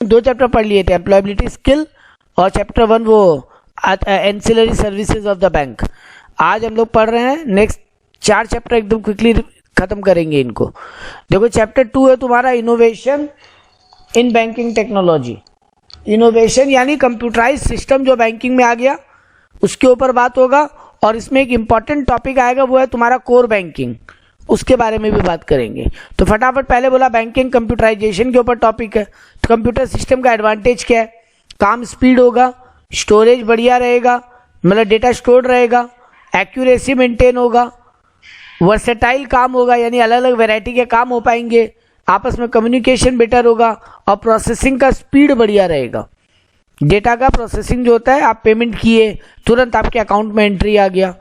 दो चैप्टर पढ़ लिए थे, एम्प्लॉयबिलिटी स्किल और चैप्टर 1 वो ancillary services of the bank. आज हम लोग पढ़ रहे हैं नेक्स्ट 4 चैप्टर, एकदम क्विकली खत्म करेंगे इनको। देखो चैप्टर 2 है तुम्हारा innovation in banking technology. Innovation यानी कंप्यूटराइज सिस्टम जो बैंकिंग में आ गया उसके ऊपर बात होगा, और इसमें एक इंपॉर्टेंट टॉपिक आएगा वो है तुम्हारा कोर बैंकिंग, उसके बारे में भी बात करेंगे। तो फटाफट पहले बोला बैंकिंग कंप्यूटराइजेशन के ऊपर टॉपिक है। तो कंप्यूटर सिस्टम का एडवांटेज क्या है? काम स्पीड होगा, स्टोरेज बढ़िया रहेगा, मतलब डेटा स्टोर्ड रहेगा, एक्यूरेसी मेंटेन होगा, वर्सेटाइल काम होगा यानी अलग अलग वैरायटी के काम हो पाएंगे, आपस में कम्युनिकेशन बेटर होगा, और प्रोसेसिंग का स्पीड बढ़िया रहेगा। डेटा का प्रोसेसिंग जो होता है, आप पेमेंट किए तुरंत आपके अकाउंट में एंट्री आ गया,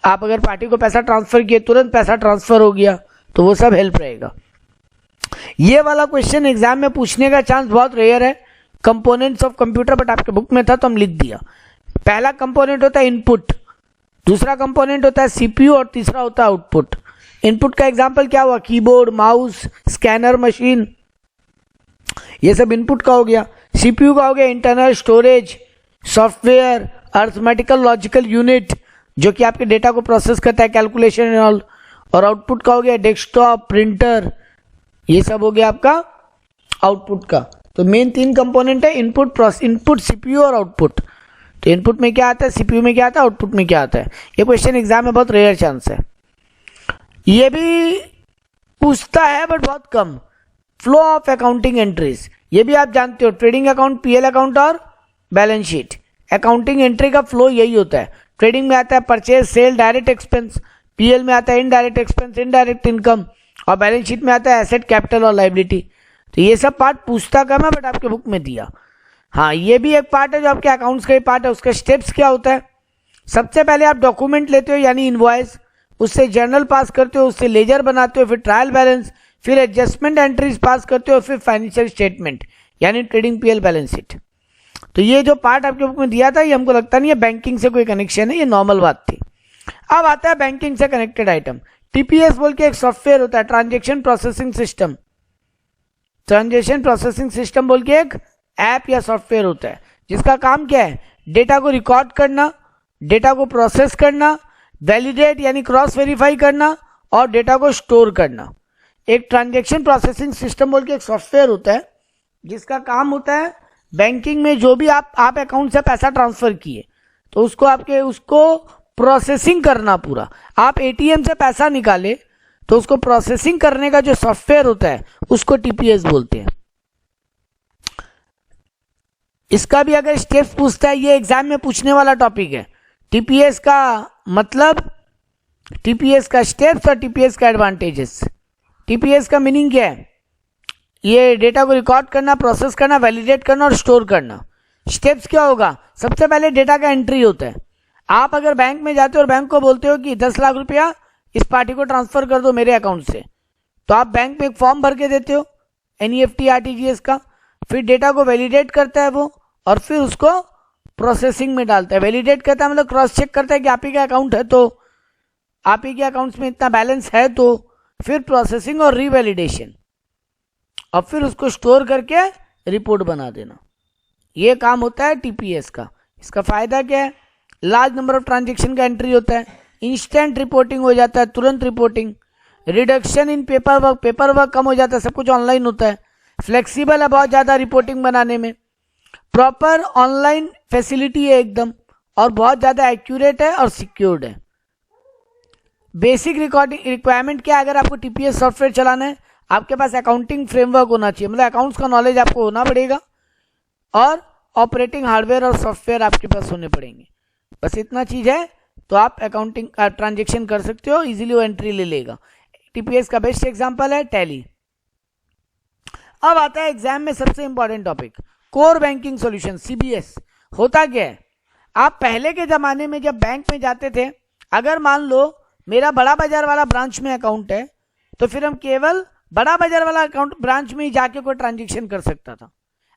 आप अगर पार्टी को पैसा ट्रांसफर किए तुरंत पैसा ट्रांसफर हो गया, तो वो सब हेल्प रहेगा। ये वाला क्वेश्चन एग्जाम में पूछने का चांस बहुत रेयर है, कंपोनेंट्स ऑफ कंप्यूटर, बट आपके बुक में था तो हम लिख दिया। पहला कंपोनेंट होता है इनपुट, दूसरा कंपोनेंट होता है सीपीयू, और तीसरा होता है आउटपुट। इनपुट का एग्जांपल क्या हुआ? कीबोर्ड, माउस, स्कैनर मशीन, ये सब इनपुट का हो गया। सीपीयू का हो गया internal storage, software, arithmetical logical unit जो कि आपके डेटा को प्रोसेस करता है, कैलकुलेशन एंड ऑल। और आउटपुट का हो गया डेस्कटॉप, प्रिंटर, ये सब हो गया आपका आउटपुट का। तो मेन 3 कंपोनेंट है इनपुट, इनपुट, सीपीयू और आउटपुट। तो इनपुट में क्या आता है, सीपीयू में क्या आता है, आउटपुट में क्या आता है। ये क्वेश्चन एग्जाम में बहुत रेयर चांस है, ये भी पूछता है बट बहुत कम। फ्लो ऑफ अकाउंटिंग एंट्रीज, ये भी आप जानते हो, ट्रेडिंग अकाउंट, पीएल अकाउंट और बैलेंस शीट। अकाउंटिंग एंट्री का फ्लो यही होता है। ट्रेडिंग में आता है purchase, sale, direct expense, PL में आता है इनडायरेक्ट एक्सपेंस, इनडायरेक्ट इनकम, और बैलेंस शीट में आता है एसेट, कैपिटल और लायबिलिटी। तो ये सब पार्ट पूछता कम है बट आपके बुक में दिया। हाँ, ये भी एक पार्ट है जो आपके अकाउंट्स का ही पार्ट है। उसका स्टेप्स क्या होता है? सबसे पहले आप डॉक्यूमेंट लेते हो यानी इनवॉइस, उससे जर्नल पास करते हो, उससे लेजर बनाते हो, फिर ट्रायल बैलेंस, फिर एडजस्टमेंट एंट्रीज पास करते हो, फिर फाइनेंशियल स्टेटमेंट यानी ट्रेडिंग, पीएल, बैलेंस शीट। तो ये जो पार्ट आपके बुक में दिया था ये हमको लगता नहीं है बैंकिंग से कोई कनेक्शन है, ये नॉर्मल बात थी। अब आता है बैंकिंग से कनेक्टेड आइटम। टीपीएस बोल के एक सॉफ्टवेयर होता है, transaction processing system. Transaction processing system बोल के एक ऐप या सॉफ्टवेयर होता है जिसका काम क्या है? डेटा को रिकॉर्ड करना, डेटा को प्रोसेस करना, वैलिडेट यानी क्रॉस वेरीफाई करना, और डेटा को स्टोर करना। एक ट्रांजेक्शन प्रोसेसिंग सिस्टम बोल के एक सॉफ्टवेयर होता है जिसका काम होता है बैंकिंग में जो भी आप अकाउंट से पैसा ट्रांसफर किए तो उसको प्रोसेसिंग करना पूरा। आप एटीएम से पैसा निकाले तो उसको प्रोसेसिंग करने का जो सॉफ्टवेयर होता है उसको टीपीएस बोलते हैं। इसका भी अगर स्टेप्स पूछता है, ये एग्जाम में पूछने वाला टॉपिक है। टीपीएस का मतलब, टीपीएस का स्टेप्स और टीपीएस का एडवांटेजेस। टीपीएस का मीनिंग क्या है? ये डेटा को रिकॉर्ड करना, प्रोसेस करना, वैलिडेट करना और स्टोर करना। स्टेप्स क्या होगा? सबसे पहले डेटा का एंट्री होता है। आप अगर बैंक में जाते हो और बैंक को बोलते हो कि 10 लाख रुपया इस पार्टी को ट्रांसफर कर दो मेरे अकाउंट से, तो आप बैंक में एक फॉर्म भर के देते हो एनईएफटी, आरटीजीएस का। फिर डेटा को वैलिडेट करता है वो, और फिर उसको प्रोसेसिंग में डालता है। वैलिडेट करता है मतलब क्रॉस चेक करता है कि आप ही का अकाउंट है, तो आप ही के अकाउंट्स में इतना बैलेंस है, तो फिर प्रोसेसिंग और रीवैलिडेशन, और फिर उसको स्टोर करके रिपोर्ट बना देना। ये काम होता है टीपीएस का। इसका फायदा क्या है? लार्ज नंबर ऑफ ट्रांजेक्शन का एंट्री होता है, इंस्टेंट रिपोर्टिंग हो जाता है, तुरंत reporting, reduction in paper work कम हो जाता है, सब कुछ ऑनलाइन होता है, फ्लेक्सिबल है बहुत ज़्यादा रिपोर्टिंग बनाने में, प्रॉपर ऑनलाइन फैसिलिटी है एकदम, और बहुत ज़्यादा एक्यूरेट है और सिक्योर्ड है। बेसिक रिकॉर्डिंग रिक्वायरमेंट क्या है? अगर आपको टीपीएस सॉफ्टवेयर चलाना है, आपके पास अकाउंटिंग फ्रेमवर्क होना चाहिए, मतलब अकाउंट्स का नॉलेज आपको होना पड़ेगा, और ऑपरेटिंग हार्डवेयर और सॉफ्टवेयर आपके पास होने पड़ेंगे। बस इतना चीज़ है तो आप अकाउंटिंग ट्रांजेक्शन कर सकते हो, इजीली वो एंट्री ले लेगा। टीपीएस का बेस्ट एग्जांपल है टैली। अब आता है एग्जाम में सबसे important topic, core banking solution, CBS. होता क्या है? आप पहले के ज़माने में जब बैंक में जाते थे, अगर मान लो मेरा बड़ा बाजार वाला ब्रांच में अकाउंट है, तो फिर हम केवल बड़ा बाजार वाला अकाउंट ब्रांच में ही जाके कोई ट्रांजेक्शन कर सकता था।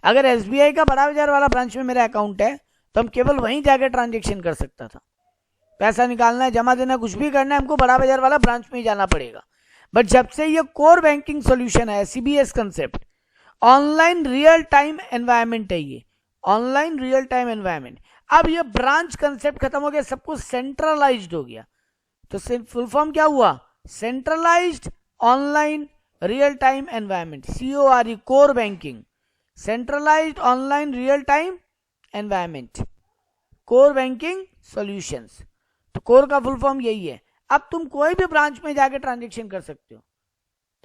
अगर एसबीआई का बड़ा बाजार वाला ब्रांच में मेरा अकाउंट है तो हम केवल वहीं जाके ट्रांजेक्शन कर सकता था। पैसा निकालना है, जमा देना, कुछ भी करना है, हमको बड़ा बाजार वाला ब्रांच में ही जाना पड़ेगा। बट जब से ये कोर बैंकिंग सॉल्यूशन है, CBS concept, online real time environment है ये, ऑनलाइन रियल टाइम एनवायरमेंट। अब ये ब्रांच कंसेप्ट खत्म हो गया, सब कुछ सेंट्रलाइज्ड हो गया। तो फुल फॉर्म क्या हुआ? Centralised online real time environment, CORE, core banking, centralised online real time environment, core banking solutions. तो कोर का फुल फॉर्म यही है। अब तुम कोई भी ब्रांच में जाके ट्रांजेक्शन कर सकते हो,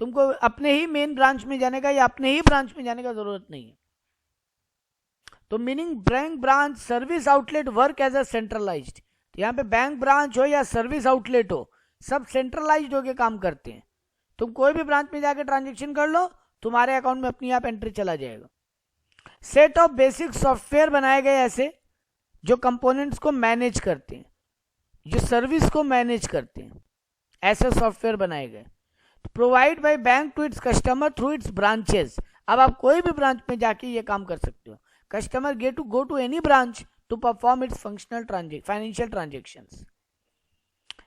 तुमको अपने ही मेन ब्रांच में जाने का या अपने ही ब्रांच में जाने का जरूरत नहीं है। तो meaning bank branch service outlet work as a centralized. तो यहाँ पे बैंक ब्रांच हो या सर्विस आउटलेट हो, सब सेंट्रलाइज्ड होके काम करते हैं। तुम कोई भी ब्रांच में जाके ट्रांजेक्शन कर लो, तुम्हारे अकाउंट में अपनी आप एंट्री चला जाएगा। सेट ऑफ बेसिक सॉफ्टवेयर बनाए गए ऐसे जो कंपोनेंट्स को मैनेज करते हैं, जो सर्विस को मैनेज करते हैं, ऐसे सॉफ्टवेयर बनाए गए। Provide by bank to its customer through its branches. अब आप कोई भी ब्रांच में जाके ये काम कर सकते हो। Customer go to any branch to perform its functional financial transactions.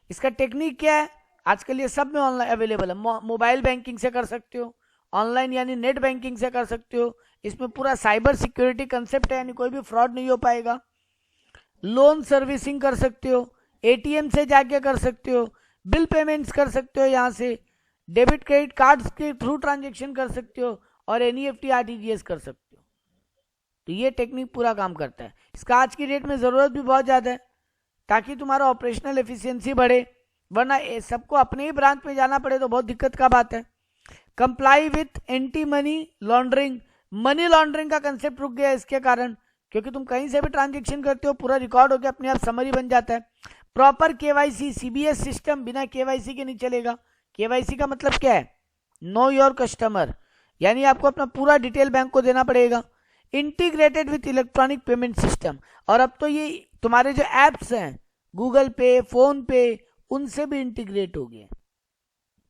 इसका टेक्निक क्या है? आजकल ये सब में ऑनलाइन अवेलेबल है। मोबाइल बैंकिंग से कर सकते हो, ऑनलाइन यानी नेट बैंकिंग से कर सकते हो। इसमें पूरा साइबर सिक्योरिटी कंसेप्ट है, यानी कोई भी फ्रॉड नहीं हो पाएगा। लोन सर्विसिंग कर सकते हो, एटीएम से जाके कर सकते हो, बिल पेमेंट्स कर सकते हो, यहाँ से डेबिट क्रेडिट कार्ड्स के थ्रू ट्रांजेक्शन कर सकते हो, और एनईएफटी आरटीजीएस कर सकते हो। तो ये टेक्निक पूरा काम करता है। इसका आज की डेट में ज़रूरत भी बहुत ज़्यादा है, ताकि तुम्हारा ऑपरेशनल एफिशिएंसी बढ़े, वरना सबको अपने ही ब्रांच में जाना पड़े तो बहुत दिक्कत का बात है। Comply with anti money laundering. Money laundering का कंसेप्ट रुक गया इसके कारण, क्योंकि तुम कहीं से भी ट्रांजेक्शन करते हो, पूरा रिकॉर्ड होकर अपने आप समरी बन जाता है। प्रॉपर केवाईसी, सीबीएस सिस्टम बिना केवाईसी के नहीं चलेगा। केवाईसी का मतलब क्या है? नो योर कस्टमर, यानी आपको अपना पूरा डिटेल बैंक को देना पड़ेगा। Integrated with electronic payment system, और अब तो ये तुम्हारे जो एप्स हैं गूगल पे, फोन पे, उनसे भी इंटीग्रेट हो गए।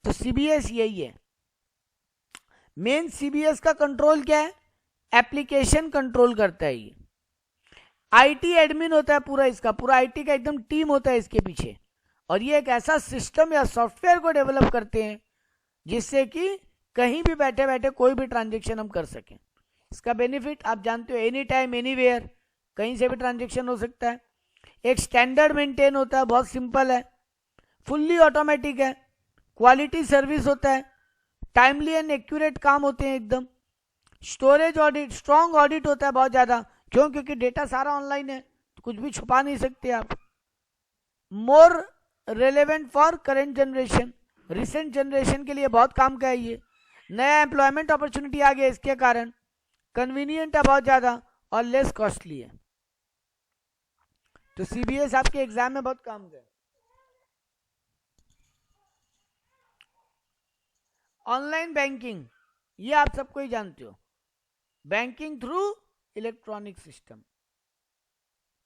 तो सीबीएस यही है। मेन सीबीएस का कंट्रोल क्या है? एप्लीकेशन कंट्रोल करता है ये। आईटी एडमिन होता है पूरा, इसका पूरा आईटी का एकदम टीम होता है इसके पीछे, और ये एक ऐसा सिस्टम या सॉफ्टवेयर को डेवलप करते हैं जिससे कि कहीं भी बैठे बैठे कोई भी ट्रांजेक्शन हम कर सकें। इसका बेनिफिट आप जानते हो, एनी टाइम एनीवेयर, कहीं से भी ट्रांजेक्शन हो सकता है। एक स्टैंडर्ड मेंटेन होता है, बहुत सिंपल है, फुल्ली ऑटोमेटिक है, क्वालिटी सर्विस होता है, टाइमली एंड एक्यूरेट काम होते हैं एकदम। स्टोरेज ऑडिट, स्ट्रॉन्ग ऑडिट होता है बहुत ज़्यादा, क्यों? क्योंकि डेटा सारा ऑनलाइन है, तो कुछ भी छुपा नहीं सकते आप। More relevant for current generation, recent generation के लिए बहुत काम का है ये। नया एम्प्लॉयमेंट अपॉर्चुनिटी आ गया इसके कारण। कन्वीनियंट है बहुत ज़्यादा और लेस कॉस्टली है। तो सीबीएस आपके एग्जाम में बहुत काम का है। ऑनलाइन बैंकिंग, ये आप सबको ही जानते हो, बैंकिंग थ्रू इलेक्ट्रॉनिक सिस्टम।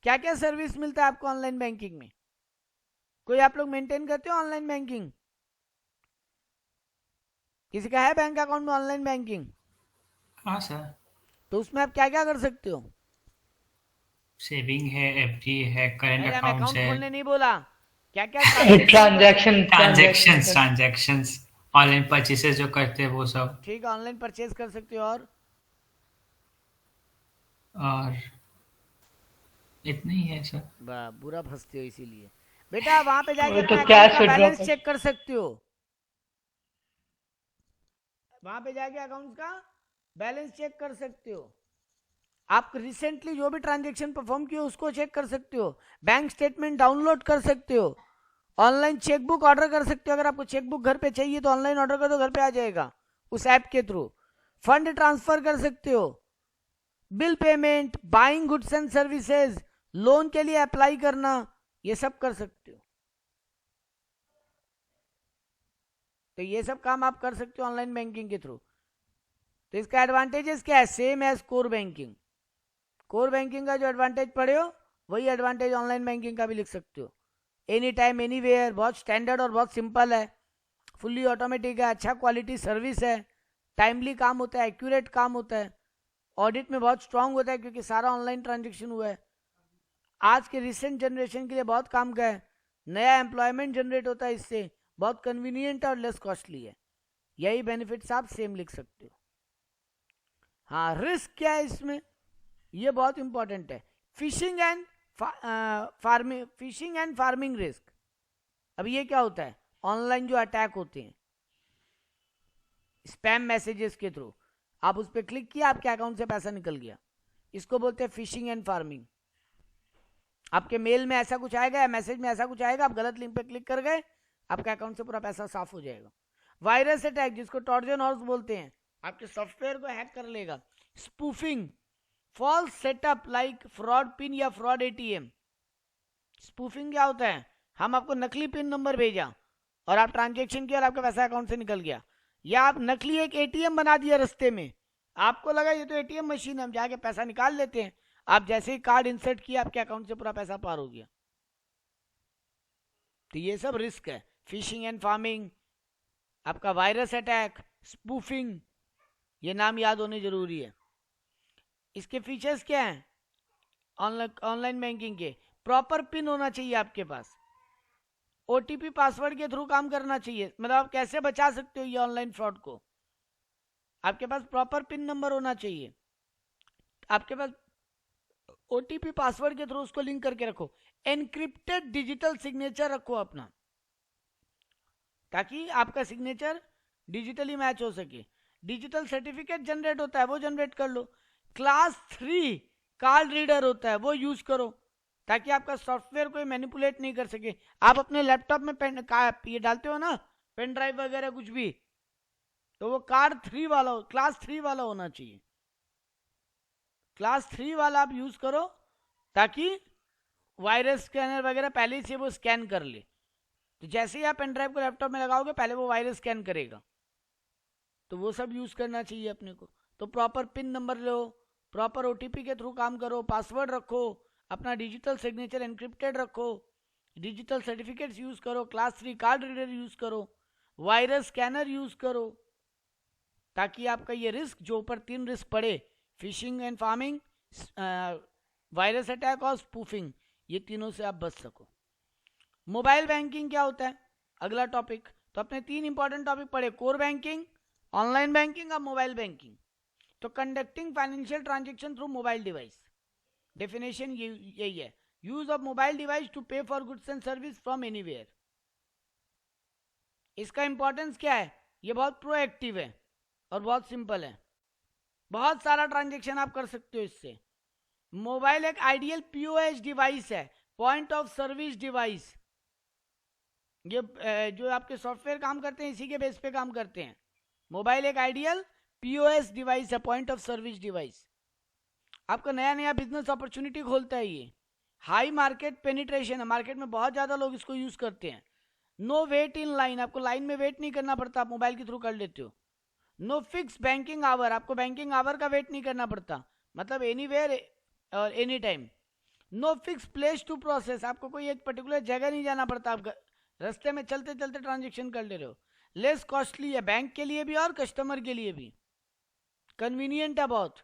क्या क्या सर्विस मिलता है आपको ऑनलाइन बैंकिंग में? कोई आप लोग मेंटेन करते हो ऑनलाइन बैंकिंग? किसी का है बैंक अकाउंट में ऑनलाइन बैंकिंग? हाँ सर। तो उसमें आप क्या क्या कर सकते हो? सेविंग है, एफडी है, करंट अरे हम अकाउंट्स अकाउंट है। खोलने नहीं बोला, क्या क्या ट्रांजेक्शन कर सकते हो? ट्रांजैक्शंस ऑनलाइन परचेसेस जो करते हैं वो सब। ठीक है, ऑनलाइन परचेज कर सकते हो। और इतना ही है सर। बुरा फंसते हो इसीलिए। बेटा वहां पे जाके वो अपना तो अकाउंट कैश का विड्रॉ बैलेंस कर। चेक कर सकते हो। वहां पे जाके अकाउंट का बैलेंस चेक कर सकते हो। आप रिसेंटली जो भी ट्रांजेक्शन परफॉर्म किए उसको चेक कर सकते हो। बैंक स्टेटमेंट डाउनलोड कर सकते हो। ऑनलाइन चेकबुक ऑर्डर कर सकते हो। अगर आपको चेकबुक घर पे चाहिए तो ऑनलाइन ऑर्डर कर दो, घर पे आ जाएगा उस ऐप के थ्रू। फंड ट्रांसफर कर सकते हो, bill payment, buying goods and services, loan के लिए अप्लाई करना, ये सब कर सकते हो। तो ये सब काम आप कर सकते हो ऑनलाइन बैंकिंग के थ्रू। तो इसका एडवांटेजेस क्या है? Same as core banking. Core banking का जो एडवांटेज पढ़े हो वही एडवांटेज ऑनलाइन बैंकिंग का भी लिख सकते हो। एनी टाइम एनीवेयर, बहुत स्टैंडर्ड और बहुत सिंपल है, फुल्ली ऑटोमेटिक है, अच्छा क्वालिटी सर्विस है, टाइमली काम होता है, एक्यूरेट काम होता है, ऑडिट में बहुत स्ट्रांग होता है क्योंकि सारा ऑनलाइन ट्रांजेक्शन हुआ है। आज के रिसेंट जनरेशन के लिए बहुत काम का है, नया एम्प्लॉयमेंट जनरेट होता है इससे, बहुत कन्वीनियंट और लेस कॉस्टली है। यही बेनिफिट्स आप सेम लिख सकते हो। हाँ, रिस्क क्या है इसमें, ये बहुत इंपॉर्टेंट है। Fishing and farming risk. अब ये क्या होता है, ऑनलाइन जो अटैक होते हैं स्पैम मैसेजेस के थ्रू, आप उस पर क्लिक किया, आपके अकाउंट से पैसा निकल गया, इसको बोलते हैं फिशिंग एंड फार्मिंग। आपके मेल में ऐसा कुछ आएगा या मैसेज में ऐसा कुछ आएगा, आप गलत लिंक पे क्लिक कर गए, आपके अकाउंट से पूरा पैसा साफ हो जाएगा। वायरस अटैक, जिसको ट्रोजन हॉर्स बोलते हैं, आपके सॉफ्टवेयर को हैक कर लेगा। Spoofing, false setup like fraud PIN या फ्रॉड एटीएम। स्पूफिंग क्या होता है, हम आपको नकली पिन नंबर भेजा और आप ट्रांजेक्शन किया और आपका पैसा अकाउंट से निकल गया, या आप नकली एक एटीएम बना दिया रास्ते में, आपको लगा ये तो एटीएम मशीन है, हम जाके पैसा निकाल लेते हैं, आप जैसे ही कार्ड इंसर्ट किया आपके अकाउंट से पूरा पैसा पार हो गया। तो ये सब रिस्क है, फिशिंग एंड फार्मिंग, आपका वायरस अटैक, स्पूफिंग, ये नाम याद होने जरूरी है। इसके फीचर्स क्या हैं ऑनलाइन बैंकिंग के, प्रॉपर पिन होना चाहिए आपके पास, ओटीपी पासवर्ड के थ्रू काम करना चाहिए। मतलब आप कैसे बचा सकते हो ये ऑनलाइन फ्रॉड को, आपके पास प्रॉपर पिन नंबर होना चाहिए, आपके पास ओटीपी पासवर्ड के थ्रू उसको लिंक करके रखो, एनक्रिप्टेड डिजिटल सिग्नेचर रखो अपना, ताकि आपका सिग्नेचर डिजिटली मैच हो सके। डिजिटल सर्टिफिकेट जनरेट होता है वो जनरेट कर लो। क्लास 3 कार्ड रीडर होता है वो यूज करो, ताकि आपका सॉफ्टवेयर कोई मैनिपुलेट नहीं कर सके। आप अपने लैपटॉप में ये डालते हो ना पेन ड्राइव वगैरह कुछ भी, तो वो कार्ड 3 वाला, क्लास 3 वाला होना चाहिए। क्लास 3 वाला आप यूज करो, ताकि वायरस स्कैनर वगैरह पहले से वो स्कैन कर ले। तो जैसे ही आप पेन ड्राइव को लैपटॉप में लगाओगे पहले वो वायरस स्कैन करेगा, तो वो सब यूज करना चाहिए अपने को। तो प्रॉपर पिन नंबर लो, प्रॉपर ओटीपी के थ्रू काम करो, पासवर्ड रखो, अपना डिजिटल सिग्नेचर एनक्रिप्टेड रखो, डिजिटल सर्टिफिकेट्स यूज करो, क्लास 3 कार्ड रीडर यूज करो, वायरस स्कैनर यूज करो, ताकि आपका ये रिस्क जो ऊपर 3 रिस्क पड़े, fishing and farming, virus attack और स्पूफिंग, ये तीनों से आप बच सको। मोबाइल बैंकिंग क्या होता है, अगला टॉपिक। तो अपने 3 इंपॉर्टेंट टॉपिक पढ़े, कोर बैंकिंग, ऑनलाइन बैंकिंग और मोबाइल बैंकिंग। तो conducting financial transaction through mobile device, definition यही है, use of mobile device to pay for goods and service from anywhere. इसका इंपॉर्टेंस क्या है, ये बहुत प्रोएक्टिव है और बहुत सिंपल है, बहुत सारा ट्रांजेक्शन आप कर सकते हो इससे। मोबाइल एक आइडियल पीओएस डिवाइस है, पॉइंट ऑफ सर्विस डिवाइस। ये जो आपके सॉफ्टवेयर काम करते हैं इसी के बेस पे काम करते हैं। मोबाइल एक आइडियल पीओएस डिवाइस है, पॉइंट ऑफ सर्विस डिवाइस। आपका नया नया बिजनेस अपॉर्चुनिटी खोलता है ये, हाई मार्केट पेनिट्रेशन है, मार्केट में बहुत ज्यादा लोग इसको यूज करते हैं। नो वेट इन लाइन, आपको लाइन में वेट नहीं करना पड़ता, आप मोबाइल के थ्रू कर लेते हो। नो फिक्स बैंकिंग आवर, आपको बैंकिंग आवर का वेट नहीं करना पड़ता, मतलब एनीवेयर और any time. No fix place to process, आपको कोई एक पर्टिकुलर जगह नहीं जाना पड़ता, आप रास्ते में चलते चलते ट्रांजेक्शन कर ले रहे हो। लेस कॉस्टली है बैंक के लिए भी और कस्टमर के लिए भी, कन्वीनियंट है बहुत।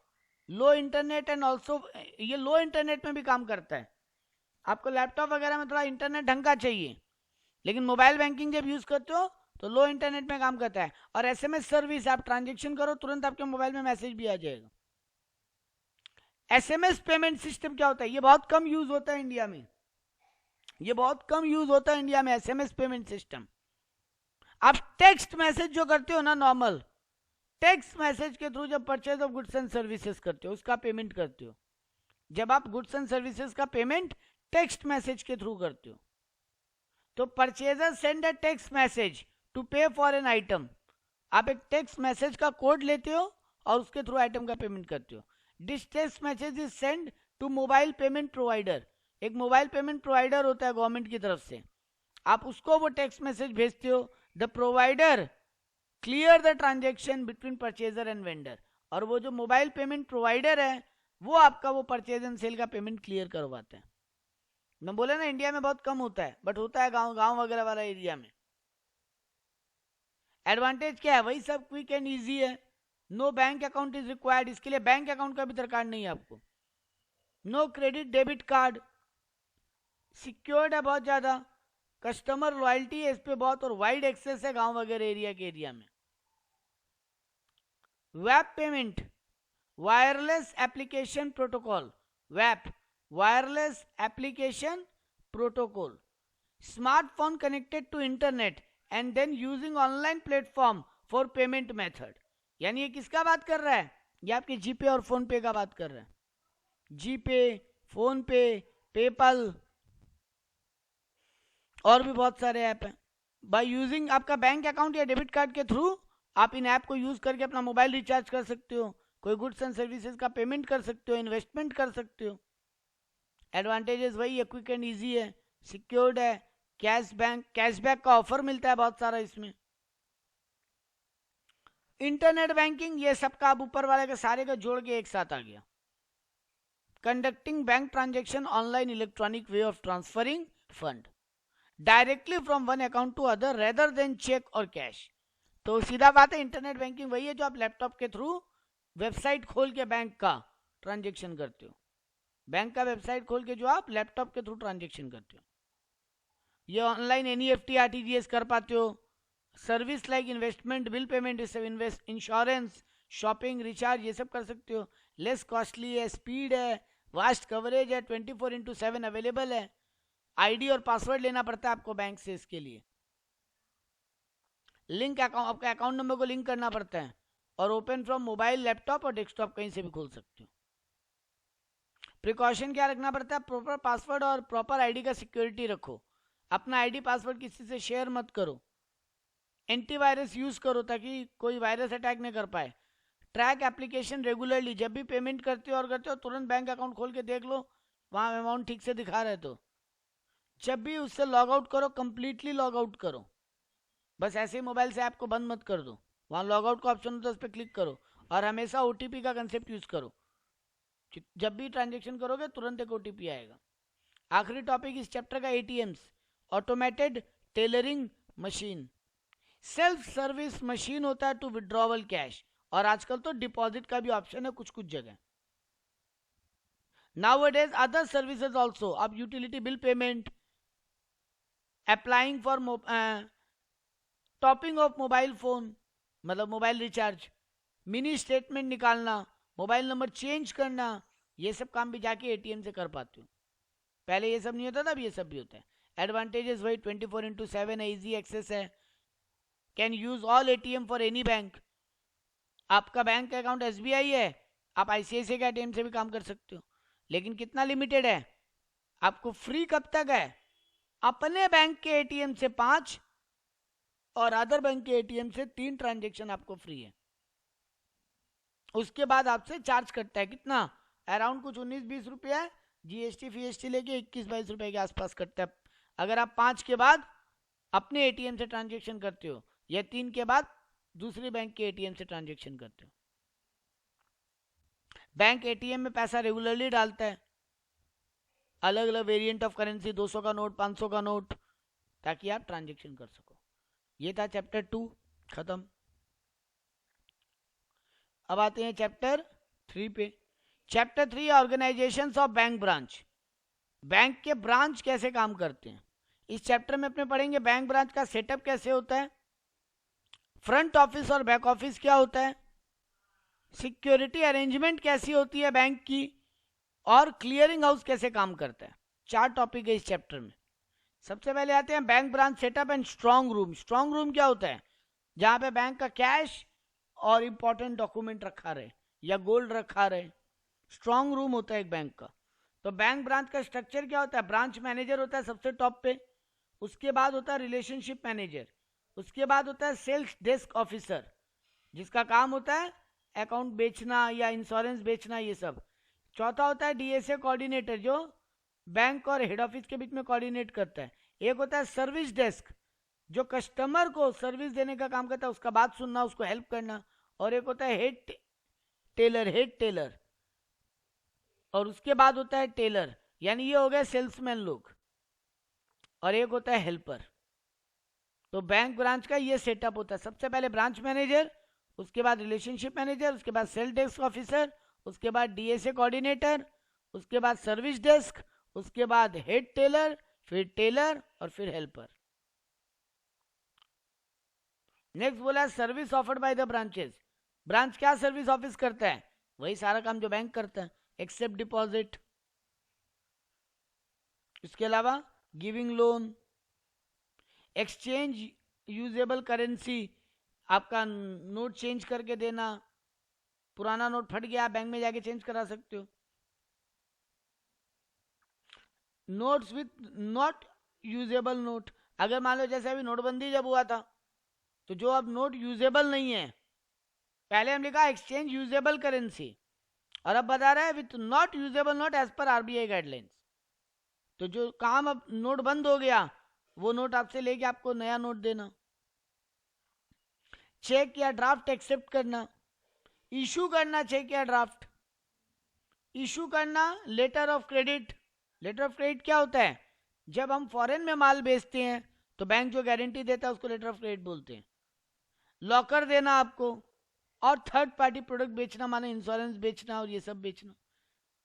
लो इंटरनेट एंड ऑल्सो, ये लो इंटरनेट में भी काम करता है। आपको लैपटॉप वगैरह में थोड़ा इंटरनेट ढंग का चाहिए, लेकिन मोबाइल बैंकिंग जब यूज करते हो तो लो इंटरनेट में काम करता है। और एसएमएस सर्विस, आप ट्रांजेक्शन करो तुरंत आपके मोबाइल में मैसेज भी आ जाएगा। एसएमएस पेमेंट सिस्टम क्या होता है, ये बहुत कम यूज होता है इंडिया में, ये बहुत कम यूज होता है इंडिया में एसएमएस पेमेंट सिस्टम। आप टेक्स्ट मैसेज जो करते हो ना, नॉर्मल टेक्स्ट मैसेज के थ्रू जब purchase of goods and services करते हो, उसका पेमेंट करते हो, जब आप गुड्स एंड सर्विसेज का पेमेंट टेक्स्ट मैसेज के थ्रू करते हो, तो purchaser send a text message to pay for an item. आप एक टेक्स्ट मैसेज का कोड लेते हो और उसके थ्रू आइटम का पेमेंट करते हो। This text message is send to mobile payment provider, एक मोबाइल पेमेंट प्रोवाइडर होता है गवर्नमेंट की तरफ से, आप उसको वो टेक्स्ट मैसेज भेजते हो। The provider clear the transaction between purchaser and vendor, और वो जो मोबाइल पेमेंट प्रोवाइडर है वो आपका वो परचेज एंड सेल का पेमेंट क्लियर करवाता है। मैं बोला ना इंडिया में बहुत कम होता है, बट होता है गांव गांव वगैरह वाला एरिया में। एडवांटेज क्या है, वही सब क्विक एंड इजी है। No bank account is required, इसके लिए बैंक अकाउंट का भी दरकार नहीं है आपको। No credit debit card, secured है बहुत ज्यादा, कस्टमर लॉयल्टी है इस पे बहुत, और वाइड एक्सेस है गांव वगैरह एरिया के एरिया में। Web payment, wireless application protocol, वैप, wireless application protocol, smartphone connected to internet and then using online platform for payment method. यानी ये किसका बात कर रहा है? ये आपके जीपे और फोन पे का बात कर रहा है। जीपे, फोन पे, पेपल और भी बहुत सारे ऐप हैं। बाय यूजिंग आपका बैंक अकाउंट या डेबिट कार्ड के थ्रू आप इन ऐप को यूज करके अपना मोबाइल रिचार्ज कर सकते हो, कोई गुड्स एंड सर्विसेज का पेमेंट कर सकते हो, इन्वेस्टमेंट कर सकते हो। एडवांटेजेस वही है, क्विक एंड इजी है, सिक्योर्ड है, कैशबैक का ऑफर मिलता है बहुत सारा इसमें। इंटरनेट बैंकिंग, ये सबका अब ऊपर वाले के सारे का जोड़ के एक साथ आ गया। Conducting bank transaction online electronic way of transferring fund directly from one account to other rather than cheque और कैश। तो सीधा बात है, इंटरनेट बैंकिंग वही है जो आप लैपटॉप के थ्रू वेबसाइट खोल के बैंक का ट्रांजेक्शन करते हो। बैंक का वेबसाइट खोल के जो आप लैपटॉप के थ्रू ट्रांजेक्शन करते हो, ये ऑनलाइन एनईएफटी आरटीजीएस कर पाते हो। Service like investment, bill payment, insurance, shopping, recharge, ये सब कर सकते हो। लेस कॉस्टली है, स्पीड है, वास्ट कवरेज है, 24/7 अवेलेबल है। आईडी और पासवर्ड लेना पड़ता है आपको बैंक से इसके लिए। लिंक अकाउंट, आपका अकाउंट नंबर को लिंक करना पड़ता है। और ओपन फ्रॉम मोबाइल, लैपटॉप और डेस्कटॉप कहीं से भी खोल सकते हो। प्रिकॉशन क्या रखना पड़ता है? प्रॉपर पासवर्ड और प्रॉपर आईडी का सिक्योरिटी रखो। अपना आईडी पासवर्ड किसी से शेयर मत करो। एंटीवायरस यूज करो ताकि कोई वायरस अटैक नहीं कर पाए। ट्रैक एप्लीकेशन रेगुलरली, जब भी पेमेंट करते हो और करते हो तुरंत बैंक अकाउंट खोल के देख लो वहां अमाउंट ठीक से दिखा रहे तो। जब भी उससे लॉग आउट करो, कंप्लीटली लॉग आउट करो। बस ऐसे ही मोबाइल से ऐप को बंद मत कर दो, वहां लॉग आउट का ऑप्शन होता है, उस पर क्लिक करो। और हमेशा ओटीपी का कंसेप्ट यूज करो। जब भी ट्रांजेक्शन करोगे तुरंत एक ओटीपी आएगा। आखिरी टॉपिक इस चैप्टर का ATMs, automated tailoring machine. Self service machine होता है टू विड्रॉवल कैश, और आजकल तो डिपॉजिट का भी ऑप्शन है कुछ कुछ जगह। नाउअडेज अदर सर्विसेज आल्सो, अब utility bill payment, applying for topping of mobile phone मतलब मोबाइल रिचार्ज, मिनी स्टेटमेंट निकालना, मोबाइल नंबर चेंज करना, ये सब काम भी जाके एटीएम से कर पाते हो। पहले ये सब नहीं होता था, अब ये सब भी होता है। एडवांटेजेस वही 24/7 है, इजी एक्सेस है, can use all ATM for any bank. आपका बैंक अकाउंट एसबीआई है, आप आईसीआईसीआई के एटीएम से भी काम कर सकते हो, लेकिन कितना लिमिटेड है। आपको फ्री कब तक है? अपने बैंक के एटीएम से 5 और अदर बैंक के एटीएम से 3 ट्रांजेक्शन आपको फ्री है। उसके बाद आपसे चार्ज करता है कितना? अराउंड कुछ 19-20 रुपया है, जीएसटी फीएसटी लेके 21-22 रुपए के आसपास करता है अगर आप 5 के बाद अपने एटीएम से ट्रांजेक्शन करते हो या 3 के बाद दूसरे बैंक के एटीएम से ट्रांजेक्शन करते हो। बैंक एटीएम में पैसा रेगुलरली डालता है, अलग अलग वेरिएंट ऑफ करेंसी, 200 का नोट, 500 का नोट, ताकि आप ट्रांजेक्शन कर सको। ये था चैप्टर 2 खत्म। अब आते हैं चैप्टर 3 पे। Chapter 3 organisations of bank branch, bank के ब्रांच कैसे काम करते हैं। इस चैप्टर में अपने पढ़ेंगे बैंक ब्रांच का सेटअप कैसे होता है, फ्रंट ऑफिस और बैक ऑफिस क्या होता है, सिक्योरिटी अरेंजमेंट कैसी होती है बैंक की, और क्लियरिंग हाउस कैसे काम करता है। 4 टॉपिक है इस चैप्टर में। सबसे पहले आते हैं bank branch setup and strong room. Strong room क्या होता है? जहां पे बैंक का कैश और इंपॉर्टेंट डॉक्यूमेंट रखा रहे या गोल्ड रखा रहे, स्ट्रांग रूम होता है एक बैंक का। तो बैंक ब्रांच का स्ट्रक्चर क्या होता है? ब्रांच मैनेजर होता है सबसे टॉप पे, उसके बाद होता है रिलेशनशिप मैनेजर, उसके बाद होता है सेल्स डेस्क ऑफिसर जिसका काम होता है अकाउंट बेचना या इंश्योरेंस बेचना ये सब। चौथा होता है डीएसए कोऑर्डिनेटर जो बैंक और हेड ऑफिस के बीच में कोऑर्डिनेट करता है। एक होता है सर्विस डेस्क जो कस्टमर को सर्विस देने का काम करता है, उसका बात सुनना, उसको हेल्प करना। और एक होता है हेड टेलर, और उसके बाद होता है टेलर, यानी ये हो गए सेल्समैन लोग। और एक होता है हेल्पर। तो बैंक ब्रांच का ये सेटअप होता है। सबसे पहले ब्रांच मैनेजर, उसके बाद रिलेशनशिप मैनेजर, उसके बाद सेल डेस्क ऑफिसर, उसके बाद डीएसए कोऑर्डिनेटर, उसके बाद सर्विस डेस्क, उसके बाद हेड टेलर, फिर टेलर और फिर हेल्पर। नेक्स्ट बोला service offered by the branches. Branch क्या सर्विस ऑफिस करता है? वही सारा काम जो बैंक करता है, एक्सेप्ट डिपॉजिट। इसके अलावा giving loan, exchange usable currency, आपका नोट चेंज करके देना, पुराना नोट फट गया बैंक में जाके चेंज करा सकते हो। Notes with not usable note, अगर मान लो जैसे अभी नोटबंदी जब हुआ था तो जो अब नोट यूजेबल नहीं है, पहले हम लिखा एक्सचेंज यूजेबल करेंसी और अब बता रहा है with not usable note as per RBI guidelines. तो जो काम अब नोट बंद हो गया वो नोट आपसे लेके आपको नया नोट देना। चेक या ड्राफ्ट एक्सेप्ट करना, इशू करना चेक या ड्राफ्ट, इशू करना letter of credit. Letter of credit क्या होता है? जब हम फॉरेन में माल बेचते हैं तो बैंक जो गारंटी देता है उसको लेटर ऑफ क्रेडिट बोलते हैं। लॉकर देना आपको, और थर्ड पार्टी प्रोडक्ट बेचना माने इंश्योरेंस बेचना और ये सब बेचना,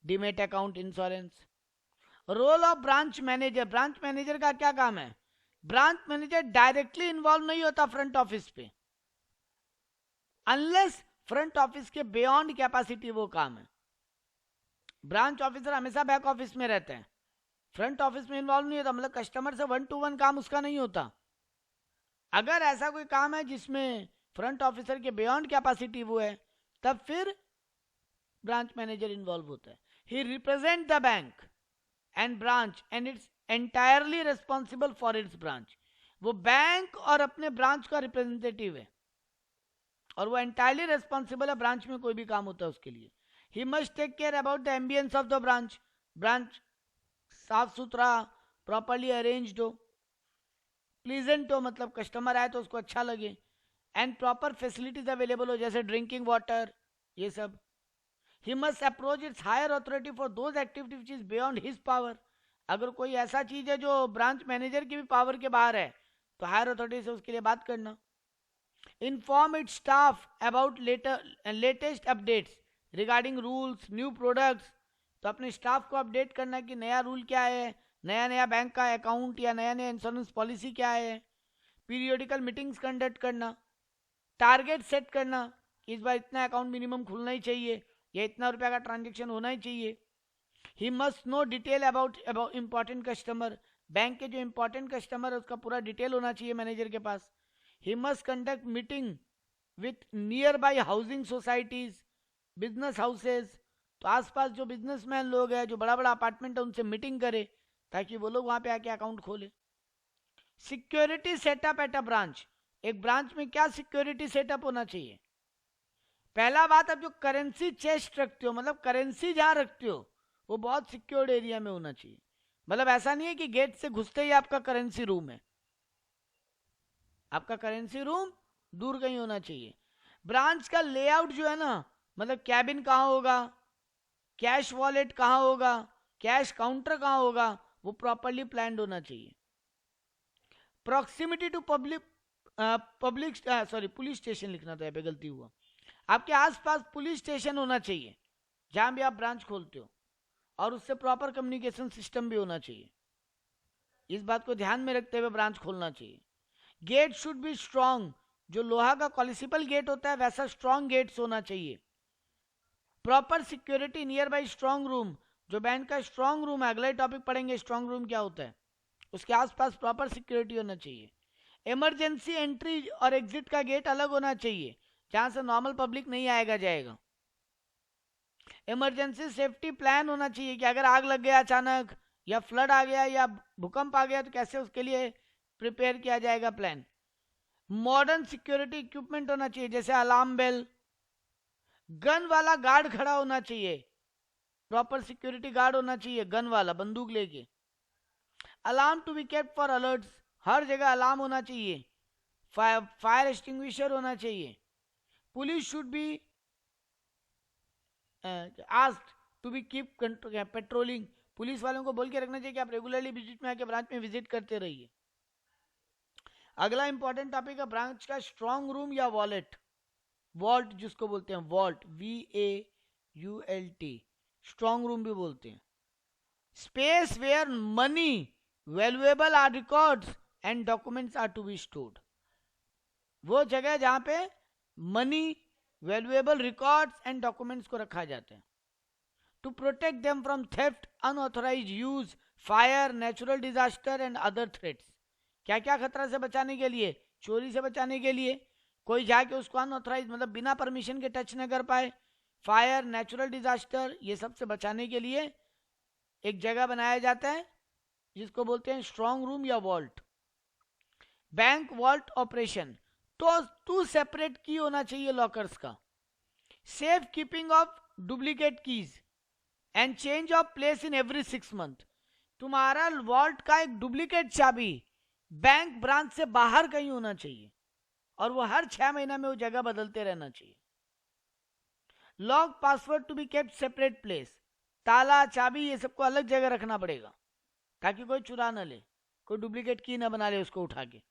demat account, insurance. Role of branch manager, branch manager का क्या काम है? ब्रांच मैनेजर डायरेक्टली इन्वॉल्व नहीं होता फ्रंट ऑफिस पे, अनलेस फ्रंट ऑफिस के बियॉन्ड कैपेसिटी वो काम है। ब्रांच ऑफिसर हमेशा बैक ऑफिस में रहते हैं, फ्रंट ऑफिस में इन्वॉल्व नहीं होता, मतलब कस्टमर से 1 to 1 काम उसका नहीं होता। अगर ऐसा कोई काम है जिसमें फ्रंट ऑफिसर के बियॉन्ड कैपेसिटी वो है, तब फिर ब्रांच मैनेजर इन्वॉल्व होता है। He represent the bank and branch and it's entirely responsible for its branch. वो बैंक और अपने ब्रांच का रिप्रेजेंटेटिव है और वो एंटायरली रिस्पॉन्सिबल है, ब्रांच में कोई भी काम होता है उसके लिए। He must take care about the ambiance of the branch, branch साफ सुथरा प्रॉपरली अरेंज्ड हो, प्लीजेंट हो, मतलब कस्टमर आए तो उसको अच्छा लगे, एंड प्रॉपर फैसिलिटीज अवेलेबल हो, जैसे ड्रिंकिंग वाटर, ये सब। He must approach its higher authority for those activities which is beyond his power. अगर कोई ऐसा चीज है जो ब्रांच मैनेजर की भी पावर के बाहर है तो हायर अथॉरिटी से उसके लिए बात करना। Inform it's staff about latest updates regarding rules, new products. तो अपने स्टाफ को अपडेट करना कि नया रूल क्या है, नया नया बैंक का अकाउंट या नया नया इंश्योरेंस पॉलिसी क्या है। पीरियोडिकल मीटिंग्स कंडक्ट करना, टारगेट सेट करना कि इस बार इतना अकाउंट मिनिमम खुलना ही चाहिए या इतना रुपया का ट्रांजेक्शन होना ही चाहिए। He must know detail about important customer, bank के जो इंपॉर्टेंट कस्टमर है उसका पूरा डिटेल होना चाहिए मैनेजर के पास। He must conduct meeting with nearby housing societies, business houses. तो आसपास जो बिजनेसमैन लोग हैं, जो बड़ा बड़ा अपार्टमेंट है, उनसे मीटिंग करे ताकि वो लोग वहां पे आके अकाउंट खोले। Security setup at a branch, एक ब्रांच में क्या सिक्योरिटी सेटअप होना चाहिए? पहला बात, आप जो करेंसी चेस्ट रखते हो, मतलब करेंसी जहां रखते हो वो बहुत सिक्योर्ड एरिया में होना चाहिए। मतलब ऐसा नहीं है कि गेट से घुसते ही आपका करेंसी रूम है, आपका करेंसी रूम दूर कहीं होना चाहिए। ब्रांच का लेआउट जो है ना, मतलब कैबिन कहाँ होगा, कैश वॉलेट कहाँ होगा, कैश काउंटर कहाँ होगा, वो प्रॉपरली प्लान्ड होना चाहिए। प्रॉक्सिमिटी टू पुलिस स्टेशन लिखना था, यहाँ पे गलती हुआ। आपके आसपास पुलिस स्टेशन होना चाहिए जहां भी आप ब्रांच खोलते हो, और उससे प्रॉपर कम्युनिकेशन सिस्टम भी होना चाहिए। इस बात को ध्यान में रखते हुए ब्रांच खोलना चाहिए। गेट शुड बी स्ट्रांग, जो लोहा का कॉलिसिबल गेट होता है वैसा स्ट्रांग गेट्स होना चाहिए। Proper security near by strong room, जो बैंक का स्ट्रांग रूम है, अगले टॉपिक पढ़ेंगे स्ट्रांग रूम क्या होता है, उसके आसपास प्रॉपर सिक्योरिटी होना चाहिए। इमरजेंसी एंट्री और एग्जिट का गेट अलग होना चाहिए जहां से नॉर्मल पब्लिक नहीं आएगा जाएगा। इमरजेंसी सेफ्टी प्लान होना चाहिए कि अगर आग लग गया अचानक, या फ्लड आ गया, या भूकंप आ गया, तो कैसे उसके लिए प्रिपेयर किया जाएगा प्लान। मॉडर्न सिक्योरिटी इक्विपमेंट होना चाहिए, जैसे अलार्म बेल, गन वाला गार्ड खड़ा होना चाहिए, प्रॉपर सिक्योरिटी गार्ड होना चाहिए गन वाला, बंदूक लेके। Alarm to be kept for alerts, हर जगह अलार्म होना चाहिए। फायर एक्सटिंग्विशर होना चाहिए। Police should be asked to be keep patrolling, police वालों को बोल के रखना चाहिए कि आप रेगुलरली विजिट में आके ब्रांच में विजिट करते रहिए। अगला इंपॉर्टेंट टॉपिक है ब्रांच का स्ट्रांग रूम या वॉलेट, वॉल्ट जिसको बोलते हैं, वॉल्ट VAULT, स्ट्रांग रूम भी बोलते हैं। Space where money, valuable are records and documents are to be stored, वो जगह जहां पे money, valuable records and documents को रखा जाता है to protect them from theft, unauthorise use, fire, natural disaster and other threats. क्या क्या खतरा से बचाने के लिए? चोरी से बचाने के लिए, कोई जाके उसको अनऑथराइज मतलब बिना परमिशन के टच न कर पाए, फायर, नेचुरल डिजास्टर, ये सब से बचाने के लिए एक जगह बनाया जाता है जिसको बोलते हैं स्ट्रांग रूम या वॉल्ट। बैंक वॉल्ट ऑपरेशन, तो 2 सेपरेट की होना चाहिए लॉकर्स का, safe keeping of duplicate keys and change of place in every 6 month. तुम्हारा वॉल्ट का एक डुप्लीकेट चाबी बैंक ब्रांच से बाहर कहीं होना चाहिए और वो हर 6 महीना में वो जगह बदलते रहना चाहिए। Lock password to be kept separate place, ताला, चाबी, ये सबको अलग जगह रखना पड़ेगा ताकि कोई चुरा ना ले, कोई डुप्लीकेट की ना बना ले उसको उठा के।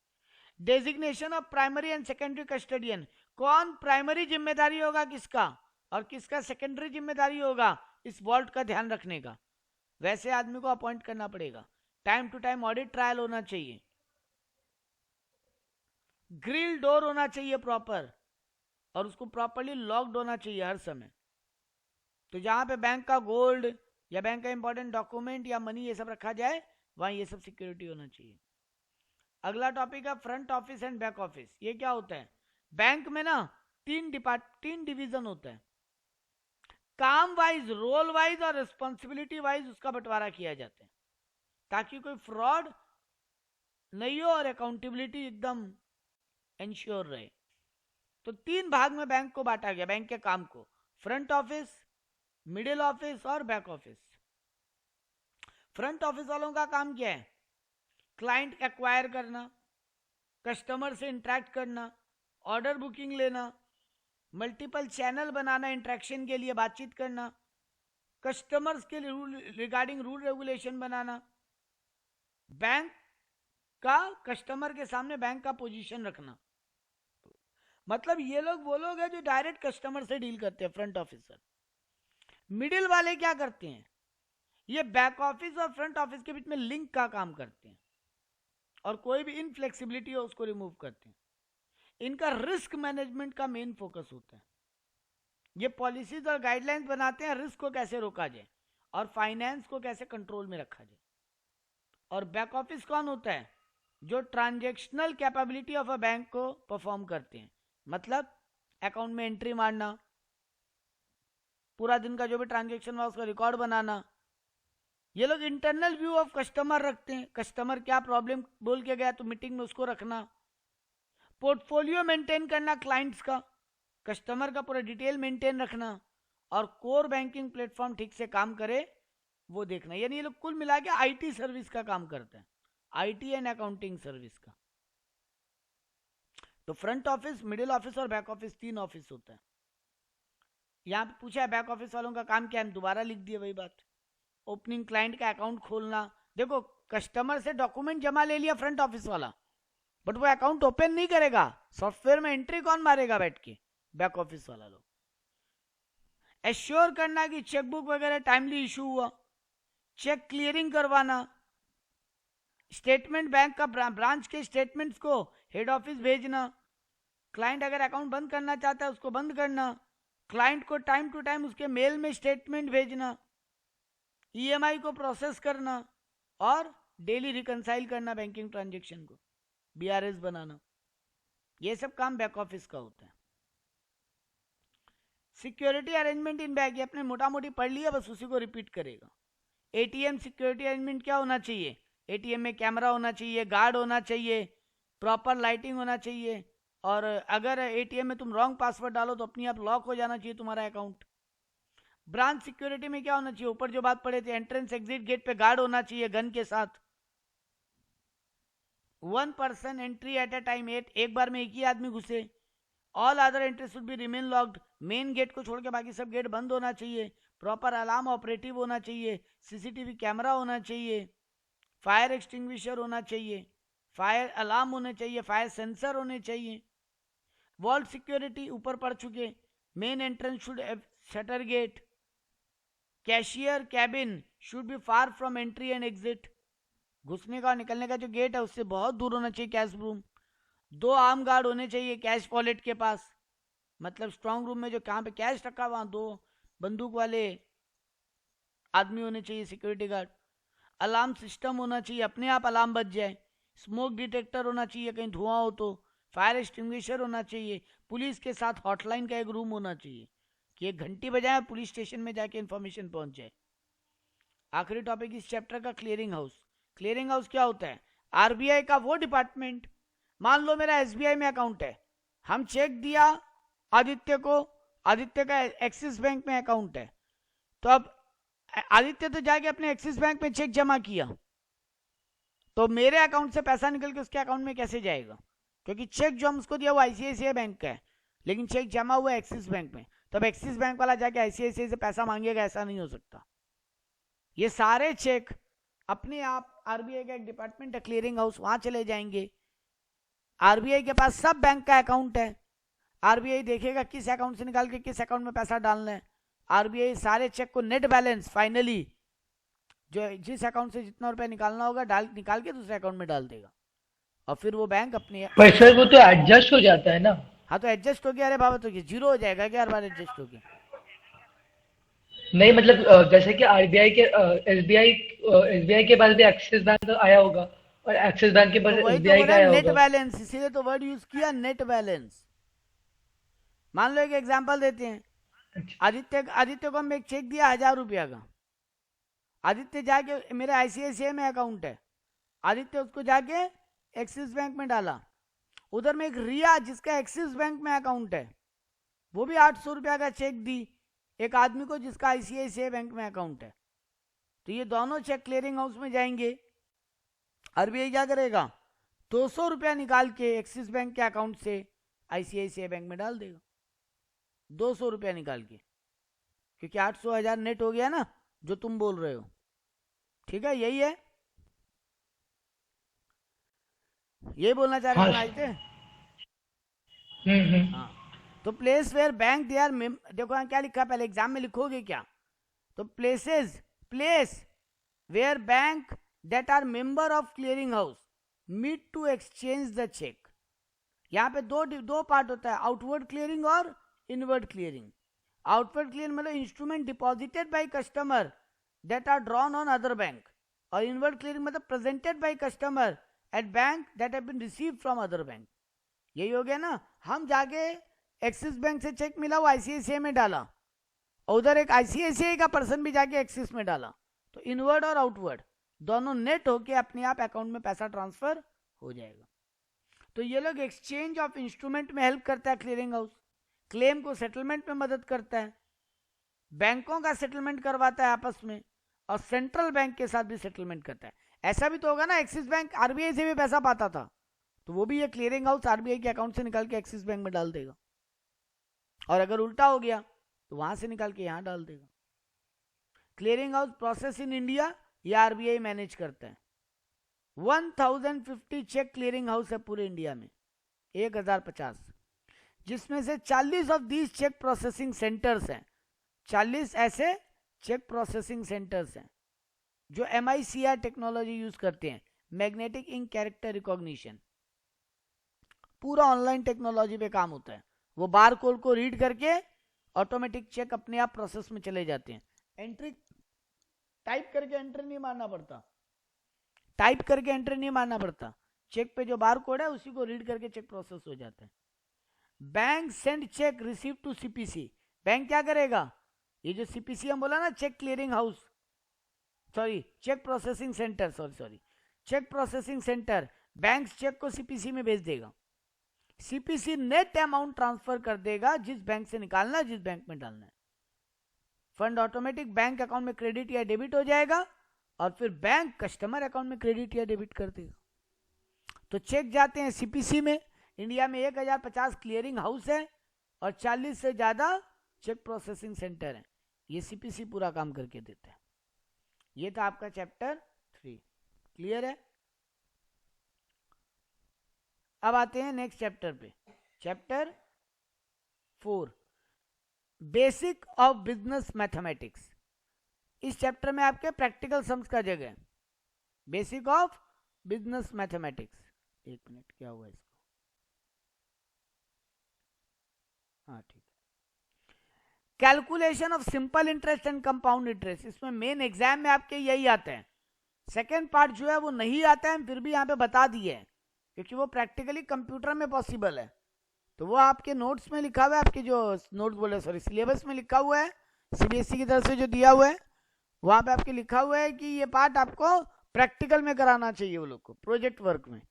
Designation of primary and secondary custodian, कौन प्राइमरी जिम्मेदारी होगा किसका और किसका सेकेंडरी जिम्मेदारी होगा इस वॉल्ट का ध्यान रखने का, वैसे आदमी को अपॉइंट करना पड़ेगा। Time to time audit trial होना चाहिए, ग्रिल डोर होना चाहिए प्रॉपर और उसको प्रॉपरली लॉक्ड होना चाहिए हर समय। तो जहां पे बैंक का गोल्ड या बैंक का इंपॉर्टेंट डॉक्यूमेंट या मनी ये सब रखा जाए वहां ये सब सिक्योरिटी होना चाहिए। अगला टॉपिक है front office and back office. ये क्या होता है? बैंक में ना 3 डिवीजन होता है, काम वाइज, रोल वाइज और रिस्पॉन्सिबिलिटी वाइज उसका बंटवारा किया जाता है ताकि कोई फ्रॉड नहीं हो और अकाउंटेबिलिटी एकदम इंश्योर रहे। तो 3 भाग में बैंक को बांटा गया, बैंक के काम को, फ्रंट ऑफिस, मिडिल ऑफिस और बैक ऑफिस। फ्रंट ऑफिस वालों का काम क्या है? क्लाइंट एक्वायर करना, कस्टमर से इंटरेक्ट करना, ऑर्डर बुकिंग लेना, मल्टीपल चैनल बनाना इंटरेक्शन के लिए, बातचीत करना, कस्टमर्स के लिए रिगार्डिंग रूल रेगुलेशन बनाना, बैंक का कस्टमर के सामने बैंक का पोजीशन रखना। मतलब ये लोग वो लोग हैं जो डायरेक्ट कस्टमर से डील करते हैं, फ्रंट ऑफिसर। मिडिल वाले क्या करते हैं? ये बैक ऑफिस और फ्रंट ऑफिस के बीच में लिंक का काम करते हैं और कोई भी इनफ्लेक्सिबिलिटी हो उसको रिमूव करते हैं। इनका रिस्क मैनेजमेंट का मेन फोकस होता है। ये पॉलिसीज और गाइडलाइंस बनाते हैं रिस्क को कैसे रोका जाए और फाइनेंस को कैसे कंट्रोल में रखा जाए। और बैक ऑफिस कौन होता है? जो transactional capability of a bank को परफॉर्म करते हैं, मतलब अकाउंट में एंट्री मारना, पूरा दिन का जो भी ट्रांजैक्शन हुआ उसका रिकॉर्ड बनाना। ये लोग इंटरनल व्यू ऑफ कस्टमर रखते हैं, कस्टमर क्या प्रॉब्लम बोल के गया तो मीटिंग में उसको रखना, पोर्टफोलियो मेंटेन करना क्लाइंट्स का, कस्टमर का पूरा डिटेल मेंटेन रखना और कोर बैंकिंग प्लेटफॉर्म ठीक से काम करे वो देखना। यानी ये लोग कुल मिला के आईटी सर्विस का काम करते हैं, आईटी एंड अकाउंटिंग सर्विस का। तो फ्रंट ऑफिस, मिडिल ऑफिस और बैक ऑफिस 3 ऑफिस होता है। यहां पे पूछा है बैक ऑफिस वालों का काम क्या है, दोबारा लिख दिया वही बात। ओपनिंग क्लाइंट का अकाउंट खोलना, देखो कस्टमर से डॉक्यूमेंट जमा ले लिया फ्रंट ऑफिस वाला, बट वो अकाउंट ओपन नहीं करेगा, सॉफ्टवेयर में एंट्री कौन मारेगा बैठ के? बैक ऑफिस वाला लोग। एश्योर करना कि चेकबुक वगैरह टाइमली इशू हुआ, चेक क्लियरिंग करवाना, स्टेटमेंट बैंक का ब्रांच के स्टेटमेंट्स को हेड ऑफिस भेजना, क्लाइंट अगर अकाउंट बंद करना चाहता है उसको बंद करना, क्लाइंट को टाइम टू टाइम उसके मेल में स्टेटमेंट भेजना, ईएमआई को प्रोसेस करना और डेली रिकंसाइल करना बैंकिंग ट्रांजैक्शन को, बीआरएस बनाना। ये सब काम बैक ऑफिस का होता है। सिक्योरिटी अरेंजमेंट इन बैंक, ये अपने मोटा मोटी पढ़ लिया, बस उसी को रिपीट करेगा। एटीएम सिक्योरिटी अरेंजमेंट क्या होना चाहिए? एटीएम में कैमरा होना चाहिए, गार्ड होना चाहिए, प्रॉपर लाइटिंग होना चाहिए, और अगर एटीएम में तुम रॉन्ग पासवर्ड डालो तो अपने आप लॉक हो जाना चाहिए तुम्हारा अकाउंट। ब्रांच सिक्योरिटी में क्या होना चाहिए? ऊपर जो बात पढ़े थे, एंट्रेंस एग्जिट गेट पे गार्ड होना चाहिए गन के साथ, 1 person entry at a time, एक बार में एक ही आदमी घुसे, all other entry should be remain locked, main gate को छोड़ के बाकी सब गेट बंद होना चाहिए, प्रॉपर अलार्म ऑपरेटिव होना चाहिए, सीसीटीवी कैमरा होना चाहिए, फायर एक्सटिंग्विशर होना चाहिए, फायर अलार्म होने चाहिए, फायर सेंसर होने चाहिए। वॉल्ट सिक्योरिटी ऊपर पढ़ चुके, main entrance should shutter gate, cashier cabin should be far from entry and exit, घुसने का और निकलने का जो गेट है उससे बहुत दूर होना चाहिए कैश रूम, 2 आर्म गार्ड होने चाहिए कैश वॉलेट के पास, मतलब स्ट्रांग रूम में जो कहाँ पे कैश रखा वहां 2 बंदूक वाले आदमी होने चाहिए, सिक्योरिटी गार्ड। अलार्म सिस्टम होना चाहिए, अपने आप अलार्म बज जाए। स्मोक डिटेक्टर होना चाहिए, कहीं धुआं हो तो। फायर एक्सटिंग्विशर होना चाहिए। पुलिस के साथ हॉटलाइन का एक रूम होना चाहिए कि एक घंटी बजाए पुलिस स्टेशन में जाके इन्फॉर्मेशन पहुंच जाए। आखिरी टॉपिक इस चैप्टर का क्लियरिंग हाउस। क्लियरिंग हाउस क्या होता है? आरबीआई का वो डिपार्टमेंट, मान लो मेरा एसबीआई में अकाउंट है, हम चेक दिया आदित्य को, आदित्य का एक्सिस बैंक में अकाउंट है, तो अब आदित्य तो जाके अपने एक्सिस बैंक में चेक जमा किया, तो मेरे अकाउंट से पैसा निकल के उसके अकाउंट में कैसे जाएगा? क्योंकि चेक जो हम उसको दिया वो आईसीआईसीआई बैंक का है, लेकिन चेक जमा हुआ एक्सिस बैंक में, तब एक्सिस बैंक वाला जाके आईसीआईसीआई से पैसा मांगेगा? ऐसा नहीं हो सकता। ये सारे चेक अपने आप, आरबीआई का एक डिपार्टमेंट है क्लियरिंग हाउस, वहां चले जाएंगे। आरबीआई के पास सब बैंक का अकाउंट है, आरबीआई देखेगा किस अकाउंट से निकाल के किस अकाउंट में पैसा डालना है। आरबीआई सारे चेक को नेट बैलेंस फाइनली जो जिस अकाउंट से जितना रुपया निकालना होगा निकाल के दूसरे अकाउंट में डाल देगा, और फिर वो बैंक अपने। पर सर वो तो एडजस्ट हो जाता है ना। हाँ तो एडजस्ट हो गया, अरे बाबा तो जीरो हो जाएगा क्या हर बार एडजस्ट हो गया? नहीं मतलब जैसे कि आरबीआई के एसबीआई के पास भी एक्सिस बैंक आया होगा और एक्सिस बैंक के पास तो वही तो एसबीआई बोल का रहा है आया नेट होगा। बैलेंस, इसीलिए तो वर्ड यूज किया नेट बैलेंस। मान लो एक एग्जांपल देते हैं, अच्छा। आदित्य को हम एक चेक दिया 1000 रुपया का, आदित्य जाके, मेरे आईसीआईसीआई में अकाउंट है, आदित्य उसको जाके एक्सिस बैंक में डाला। उधर में एक रिया जिसका एक्सिस बैंक में अकाउंट है, वो भी 800 रुपया का चेक दी एक आदमी को जिसका आईसीआईसीआई बैंक में अकाउंट है, तो ये दोनों चेक क्लियरिंग हाउस में जाएंगे। आरबीआई क्या करेगा? 200 रुपया निकाल के एक्सिस बैंक के अकाउंट से आईसीआईसीआई बैंक में डाल देगा, 200 रुपया निकाल के, क्योंकि 800 1000 नेट हो गया ना, जो तुम बोल रहे हो। ठीक है, यही है, यही बोलना चाह रहे हाँ थे ना आदित्य? हम्म। हाँ, तो place where bank they are, देखो यहाँ क्या लिखा है, पहले एग्जाम में लिखोगे क्या? तो place where bank that are member of clearing house meet to exchange the cheque. यहाँ पे दो पार्ट होता है, आउटवर्ड क्लियरिंग और इनवर्ड क्लियरिंग। आउटवर्ड क्लियरिंग मतलब instrument deposited by customer that are drawn on other bank, और inward clearing मतलब presented by customer at bank that have been received from other bank. यही हो गया ना, हम जाके एक्सिस बैंक से चेक मिला वो आईसीआईसीआई में डाला, और उधर एक आईसीआईसीआई का पर्सन भी जाके एक्सिस में डाला, तो इनवर्ड और आउटवर्ड दोनों नेट होके अपने आप अकाउंट में पैसा ट्रांसफर हो जाएगा। तो ये लोग एक्सचेंज ऑफ इंस्ट्रूमेंट में हेल्प करता है क्लियरिंग हाउस, क्लेम को सेटलमेंट में मदद करता है, बैंकों का सेटलमेंट करवाता है आपस में, और सेंट्रल बैंक के साथ भी सेटलमेंट करता है। ऐसा भी तो होगा ना, एक्सिस बैंक आरबीआई से भी पैसा पाता था, तो वो भी ये क्लियरिंग हाउस आरबीआई के अकाउंट से निकाल के एक्सिस बैंक में डाल देगा, और अगर उल्टा हो गया तो वहां से निकाल के यहां डाल देगा। Clearing house process in India ये आरबीआई मैनेज करता है। 1050 चेक क्लियरिंग हाउस है पूरे इंडिया में, 1050, जिसमें से 40 of these cheque processing centres हैं। 40 ऐसे चेक प्रोसेसिंग सेंटर्स हैं जो MICR टेक्नोलॉजी यूज करते हैं, मैग्नेटिक इंक कैरेक्टर रिकॉग्निशन, पूरा ऑनलाइन टेक्नोलॉजी पे काम होता है। वो बार कोड को रीड करके ऑटोमेटिक चेक अपने आप प्रोसेस में चले जाते हैं। एंट्री टाइप करके एंट्री नहीं मारना पड़ता, टाइप करके एंट्री नहीं मारना पड़ता, चेक पे जो बार कोड है उसी को रीड करके चेक प्रोसेस हो जाता है। Bank send cheque receive to CPC, bank क्या करेगा? ये जो सीपीसी हम बोला ना, cheque clearing house, sorry cheque processing centre, sorry cheque processing centre bank cheque को सीपीसी में भेज देगा, सीपीसी नेट अमाउंट ट्रांसफर कर देगा जिस बैंक से निकालना है, जिस बैंक में डालना है। फंड ऑटोमेटिक बैंक अकाउंट में क्रेडिट या डेबिट हो जाएगा, और फिर बैंक कस्टमर अकाउंट में क्रेडिट या डेबिट कर देगा। तो चेक जाते हैं सीपीसी में। इंडिया में 1050 क्लियरिंग हाउस है और 40 से ज्यादा चेक प्रोसेसिंग सेंटर है, ये सीपीसी पूरा काम करके देते हैं। ये था आपका चैप्टर 3, क्लियर है? अब आते हैं नेक्स्ट चैप्टर पे, chapter 4, basic of business mathematics. इस चैप्टर में आपके प्रैक्टिकल सम्स का जगह है, बेसिक ऑफ बिजनेस मैथमेटिक्स। एक मिनट, क्या हुआ इसको? हाँ ठीक है। Calculation of simple interest and compound interest, इसमें मेन एग्जाम में आपके यही आते हैं। सेकेंड पार्ट जो है वो नहीं आता है, फिर भी यहाँ पे बता दिए हैं क्योंकि वो प्रैक्टिकली कंप्यूटर में पॉसिबल है। तो वो आपके नोट्स में लिखा हुआ है, आपके जो नोट्स बोले सॉरी सिलेबस में लिखा हुआ है, सीबीएसई की तरफ से जो दिया हुआ है वहां पे आपके लिखा हुआ है कि ये पार्ट आपको प्रैक्टिकल में कराना चाहिए वो लोग को, प्रोजेक्ट वर्क में।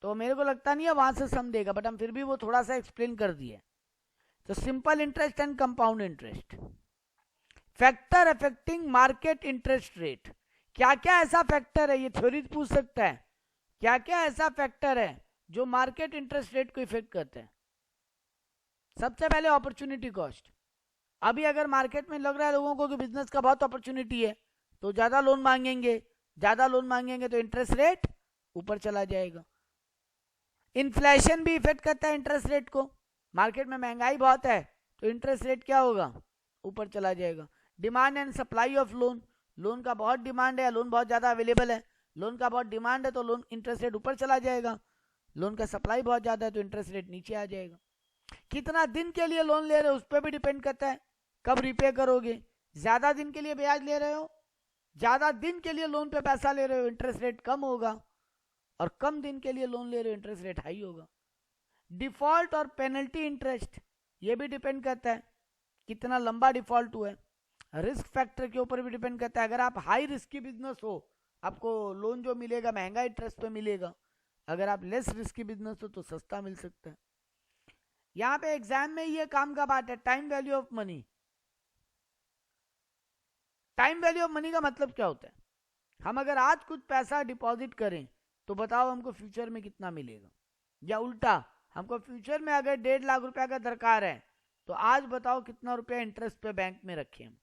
तो मेरे को लगता नहीं है वहां से सम देगा, बट हम फिर भी वो थोड़ा सा एक्सप्लेन कर दिए। तो simple interest and compound interest, factor affecting market interest rate, क्या क्या ऐसा फैक्टर है, ये थ्योरी पूछ सकता है, क्या क्या ऐसा फैक्टर है जो मार्केट इंटरेस्ट रेट को इफेक्ट करते हैं। सबसे पहले अपॉर्चुनिटी कॉस्ट, अभी अगर मार्केट में लग रहा है लोगों को कि बिजनेस का बहुत अपॉर्चुनिटी है तो ज्यादा लोन मांगेंगे, ज्यादा लोन मांगेंगे तो इंटरेस्ट रेट ऊपर चला जाएगा। इन्फ्लेशन भी इफेक्ट करता है इंटरेस्ट रेट को, मार्केट में महंगाई बहुत है तो इंटरेस्ट रेट क्या होगा, ऊपर चला जाएगा। Demand and supply of loan, loan का बहुत डिमांड है, लोन बहुत ज्यादा अवेलेबल है, लोन का बहुत डिमांड है तो लोन इंटरेस्ट रेट ऊपर चला जाएगा, लोन का सप्लाई बहुत ज्यादा है तो इंटरेस्ट रेट नीचे आ जाएगा। कितना दिन के लिए लोन ले रहे हो उस पर भी डिपेंड करता है, कब रिपे करोगे। ज्यादा दिन के लिए ब्याज ले रहे हो, ज्यादा दिन के लिए लोन पे पैसा ले रहे हो, इंटरेस्ट रेट कम होगा, और कम दिन के लिए लोन ले रहे हो इंटरेस्ट रेट हाई होगा। डिफॉल्ट और पेनल्टी इंटरेस्ट, ये भी डिपेंड करता है कितना लंबा डिफॉल्ट हुआ है। रिस्क फैक्टर के ऊपर भी डिपेंड करता है, अगर आप हाई रिस्की बिजनेस हो आपको लोन जो मिलेगा महंगा इंटरेस्ट पे मिलेगा, अगर आप लेस रिस्की बिजनेस हो तो सस्ता मिल सकता है। यहाँ पे एग्जाम में ये काम का बात है, time value of money. Time value of money का मतलब क्या होता है, हम अगर आज कुछ पैसा डिपॉजिट करें तो बताओ हमको फ्यूचर में कितना मिलेगा, या उल्टा हमको फ्यूचर में अगर 1.5 लाख रुपया का दरकार है तो आज बताओ कितना रुपया इंटरेस्ट पे बैंक में रखें हम।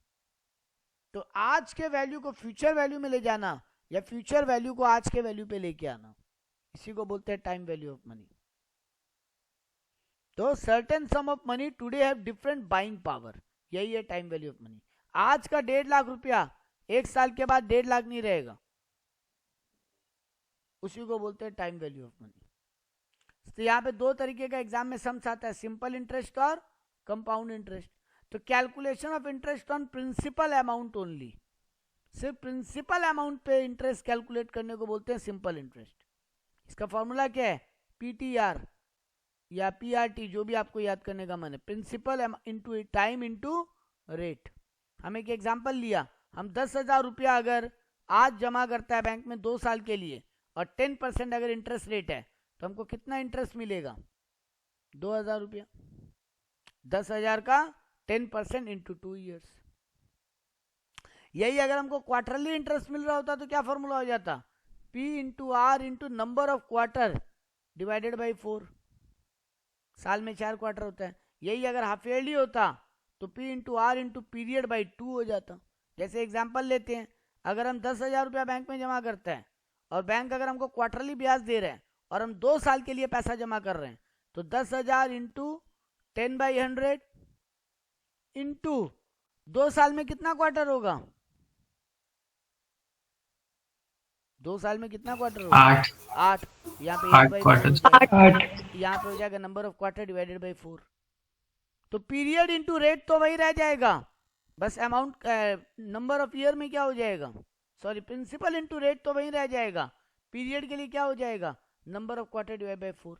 तो आज के वैल्यू को फ्यूचर वैल्यू में ले जाना या फ्यूचर वैल्यू को आज के वैल्यू पे लेके आना, इसी को बोलते हैं टाइम वैल्यू ऑफ मनी। तो certain sum of money today have different buying power, यही है टाइम वैल्यू ऑफ मनी। आज का 1.5 लाख रुपया 1 साल के बाद 1.5 लाख नहीं रहेगा, उसी को बोलते हैं टाइम वैल्यू ऑफ मनी। तो यहाँ पे दो तरीके का एग्जाम में सम्स आता है, सिंपल इंटरेस्ट और कंपाउंड इंटरेस्ट। तो calculation of interest on principal amount only, सिर्फ प्रिंसिपल अमाउंट पे इंटरेस्ट कैलकुलेट करने को बोलते हैं सिंपल इंटरेस्ट। इसका फॉर्मूला क्या है, पीटीआर या पीआरटी, जो भी आपको याद करने का मन है, principal into time into rate. हम एक एग्जांपल लिया, हम 10,000 रुपया अगर आज जमा करता है बैंक में 2 साल के लिए और 10% अगर इंटरेस्ट रेट है तो हमको कितना इंटरेस्ट मिलेगा, 2,000 रुपया। 10,000 का 10% इंटू 2 ईयर्स। यही अगर हमको क्वार्टरली इंटरेस्ट मिल रहा होता तो क्या फॉर्मूला हो जाता, P into R into number of quarter divided by 4, साल में 4 क्वार्टर होता है। यही अगर हाफ ईयरली होता तो P into R into period by 2 हो जाता। जैसे एग्जांपल लेते हैं, अगर हम 10,000 रुपया बैंक में जमा करते हैं और बैंक अगर हमको क्वार्टरली ब्याज दे रहे हैं और हम 2 साल के लिए पैसा जमा कर रहे हैं तो 10,000 इंटू 10/100 इंटू 2 साल में कितना क्वार्टर होगा, 2 साल में कितना क्वार्टर होगा, 8। यहाँ पे 8 यहाँ पे हो जाएगा number of quarter divided by 4। तो पीरियड इंटू रेट तो वही रह जाएगा, बस अमाउंट नंबर ऑफ ईयर में क्या हो जाएगा, सॉरी प्रिंसिपल इंटू रेट तो वही रह जाएगा, पीरियड के लिए क्या हो जाएगा, number of quarter divide by 4।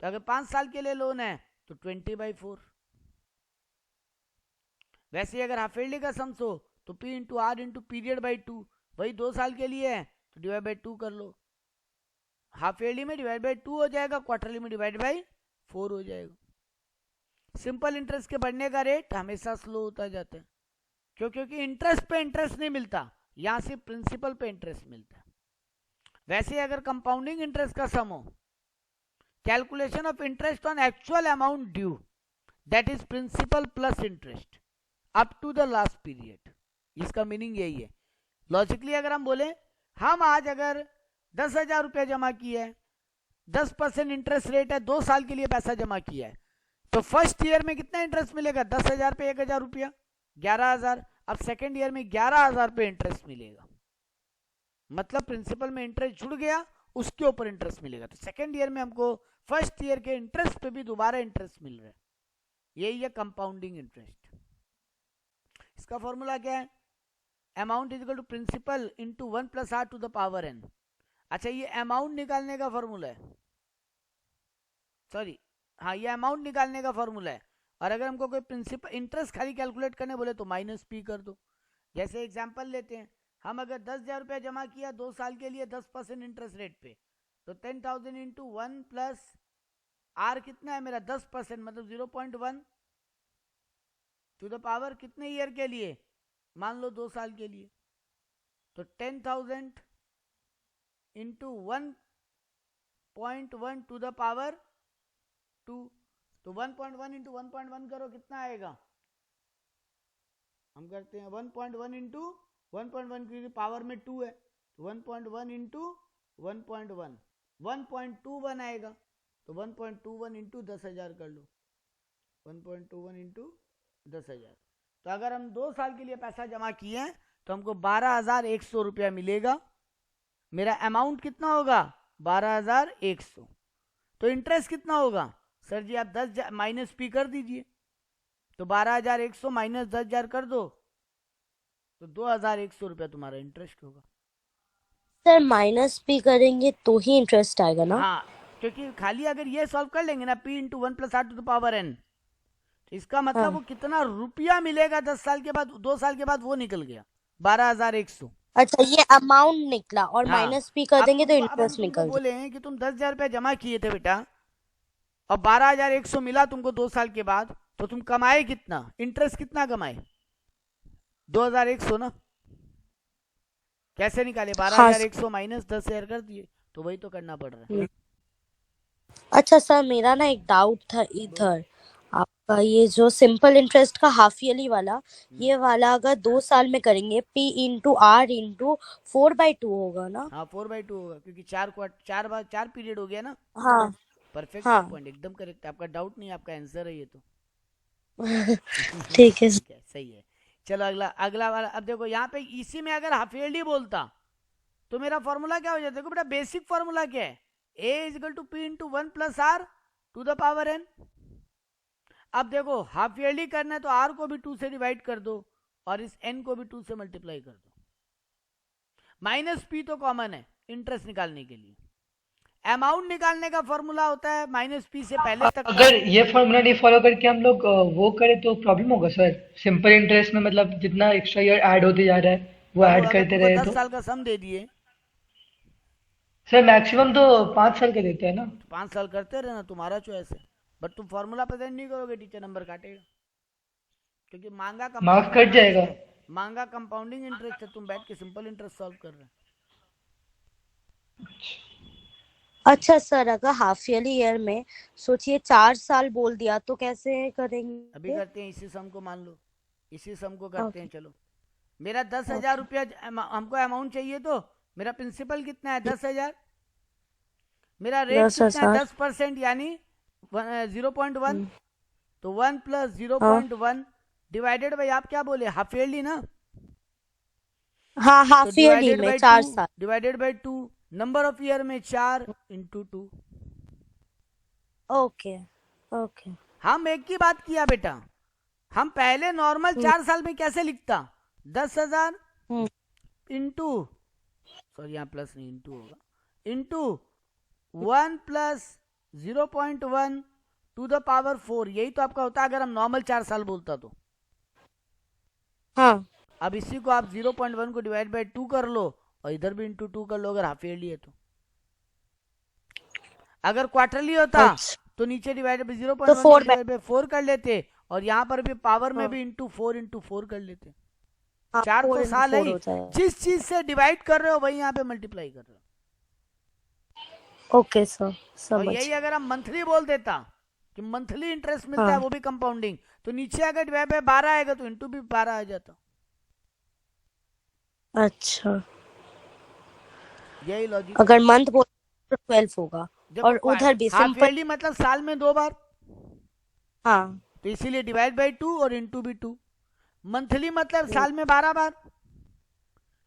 तो अगर 5 साल के लिए लोन है तो 20/4। वैसे ही अगर हाफ ईयरली का सम्स हो तो P into R into period by 2, वही 2 साल के लिए है तो डिवाइड बाई 2 कर लो। हाफ ईयरली में डिवाइड बाई 2 हो जाएगा, क्वार्टरली में डिवाइड बाई 4 हो जाएगा। सिंपल इंटरेस्ट के बढ़ने का रेट हमेशा स्लो होता जाता है, क्योंकि इंटरेस्ट पे इंटरेस्ट नहीं मिलता, यहां से प्रिंसिपल पे इंटरेस्ट मिलता है। वैसे अगर कंपाउंडिंग इंटरेस्ट का सम हो, calculation of interest on actual amount due that is principal plus interest up to the last period, इसका मीनिंग यही है। लॉजिकली अगर हम बोले, हम आज अगर 10,000 रुपया जमा किया है, 10% इंटरेस्ट रेट है, 2 साल के लिए पैसा जमा किया है, तो फर्स्ट ईयर में कितना इंटरेस्ट मिलेगा, 10,000 पे 1,000 रुपया 11,000। अब सेकेंड ईयर में 11,000 पे इंटरेस्ट मिलेगा, मतलब प्रिंसिपल में इंटरेस्ट जुड़ गया, उसके ऊपर इंटरेस्ट मिलेगा। तो सेकेंड ईयर में हमको फर्स्ट ईयर के इंटरेस्ट पे भी दोबारा इंटरेस्ट मिल रहा है। यही है कंपाउंडिंग इंटरेस्ट। इसका फॉर्मूला क्या है? Amount is equal to principal into 1 plus R to the power N. अच्छा, ये अमाउंट निकालने का फॉर्मूला है, सॉरी, हाँ ये अमाउंट निकालने का फॉर्मूला है। और अगर हमको कोई प्रिंसिपल इंटरेस्ट खाली कैलकुलेट करने बोले तो माइनस पी कर दो। जैसे एग्जांपल लेते हैं, हम अगर 10,000 रुपया जमा किया 2 साल के लिए 10% इंटरेस्ट रेट पे, तो 10,000 इंटू 1 प्लस आर कितना है मेरा 10%, मतलब 0.1 टू द पावर कितने ईयर के लिए, मान लो 2 साल के लिए, तो 10,000 इंटू 1.1 टू द पावर 2, तो 1.1 इंटू 1.1 करो कितना आएगा, हम करते हैं 1.1 इंटू 1.1 क्योंकि पावर में 2 है, तो 1.1 इंटू 1.1 1.21 आएगा, तो 1.21 इंटू 10,000 कर लो, 1.21 इंटू 10,000। तो अगर हम 2 साल के लिए पैसा जमा किए हैं तो हमको 12,100 रुपया मिलेगा। मेरा अमाउंट कितना होगा 12,100। तो इंटरेस्ट कितना होगा सर जी, आप 10 माइनस पी कर दीजिए, तो 12,100 माइनस 10,000 कर दो, तो 2,100 रुपया तुम्हारा इंटरेस्ट होगा। सर माइनस पी करेंगे तो ही इंटरेस्ट आएगा ना? हाँ, क्योंकि खाली अगर ये सॉल्व कर लेंगे ना, p into 1 plus R to the power n, तो इसका मतलब हाँ। वो कितना रुपया मिलेगा 10 साल के बाद, 2 साल के बाद वो निकल गया 12,100। अच्छा, ये अमाउंट निकला और हाँ, माइनस पी कर अब देंगे तो अब हम इंटरेस्ट तुमको निकल जाए। बोले हैं कि तुम 10,000 रुपया जमा किए थे बेटा और 12,100 मिला तुमको 2 साल के बाद, तो तुम कमाए कितना, इंटरेस्ट कितना कमाए 2,100 ना। कैसे निकाले 12,100 माइनस 10,000 कर दिए, तो वही तो करना पड़ रहा है। अच्छा सर, मेरा ना एक डाउट था इधर, आपका ये जो सिंपल इंटरेस्ट का हाफ ईयरली वाला, ये वाला अगर 2 साल में करेंगे P इंटू आर इंटू 4/2 होगा ना? हाँ 4/2 होगा, क्योंकि 4 पीरियड हो गया ना। हाँ परफेक्ट हाँ। पॉइंट, एकदम करेक्ट, आपका डाउट नहीं, आपका आंसर है ये तो। ठीक है। ठीक है, सही है। चलो अगला वाला। अब देखो यहाँ पे इसी में अगर हाफ ईयरली बोलता तो मेरा फॉर्मूला क्या हो जाता, देखो बेटा बेसिक फॉर्मूला क्या है, a is equal to P into 1 plus R to the power n। अब देखो हाफ ईयरली करना है तो r को भी 2 से डिवाइड कर दो और इस n को भी 2 से मल्टीप्लाई कर दो। माइनस p तो कॉमन है इंटरेस्ट निकालने के लिए। अमाउंट निकालने का फॉर्मूला होता है माइनस p से पहले तक। अगर ये फॉर्मूला नहीं फॉलो करके हम लोग वो करें तो प्रॉब्लम होगा सर। सिंपल इंटरेस्ट में मतलब जितना एक्स्ट्रा ईयर ऐड होते जा रहा है वो ऐड करते रहे 10 तो। साल का सम दे दिए, सर मैक्सिमम तो 5 साल के देते हैं ना। 5 साल करते रहना, तुम्हारा चॉइस है, बट तुम फॉर्मूला प्रेजेंट नहीं करोगे टीचर नंबर काटेगा, क्योंकि मांगा मार्क्स कट जाएगा। मांगा कंपाउंडिंग इंटरेस्ट है, तुम बैठ के सिंपल इंटरेस्ट सॉल्व कर रहे हैं। अच्छा सर, अगर हाफ ईयर में सोचिए 4 साल बोल दिया तो कैसे करेंगे? अभी करते हैं इसी सम को, मान लो इसी सम को करते हैं। चलो मेरा 10,000 रुपया हमको अमाउंट चाहिए, तो मेरा प्रिंसिपल कितना है 10,000, मेरा रेट कितना है 10% यानी 0.1, तो 1 प्लस 0.1 डिवाइडेड बाई, आप क्या बोले हाफ ईयरली ना, हाँ हाफ ईयरली में 4 साल divided by 2, number of year में 4 इंटू 2। Okay okay. हम एक ही बात किया बेटा, हम पहले नॉर्मल 4 साल में कैसे लिखता, 10,000 इंटू, सॉरी यहाँ प्लस नहीं इंटू होगा, into 1 plus 0.1 to the power 4, यही तो आपका होता अगर हम नॉर्मल 4 साल बोलता तो। हाँ। अब इसी को आप 0.1 को डिवाइड बाई 2 कर लो और इधर भी इंटू 2 कर लो अगर हाफ ईयरली है तो। अगर क्वार्टरली होता तो नीचे डिवाइड बाई 0.1 डिवाइड बाई 4 कर लेते और यहाँ पर भी पावर में भी इंटू 4 कर लेते। 4 तो साल है, जिस चीज से डिवाइड कर रहे हो वही यहाँ पे मल्टीप्लाई कर रहे हो। ओके सर, समझ। और यही अगर हम मंथली बोल देता कि मंथली इंटरेस्ट मिलता है वो भी कंपाउंडिंग, तो नीचे अगर डिवाइड बाय 12 आएगा तो इंटू भी 12 आ जाता। अच्छा, यही लॉजिक। अगर मंथ बोल तो 12 होगा और उधर भी हाफ सिंपल, ईयरली मतलब साल में 2 बार, हाँ तो इसीलिए डिवाइड बाय 2 और इंटू भी 2। मंथली मतलब साल में 12 बार,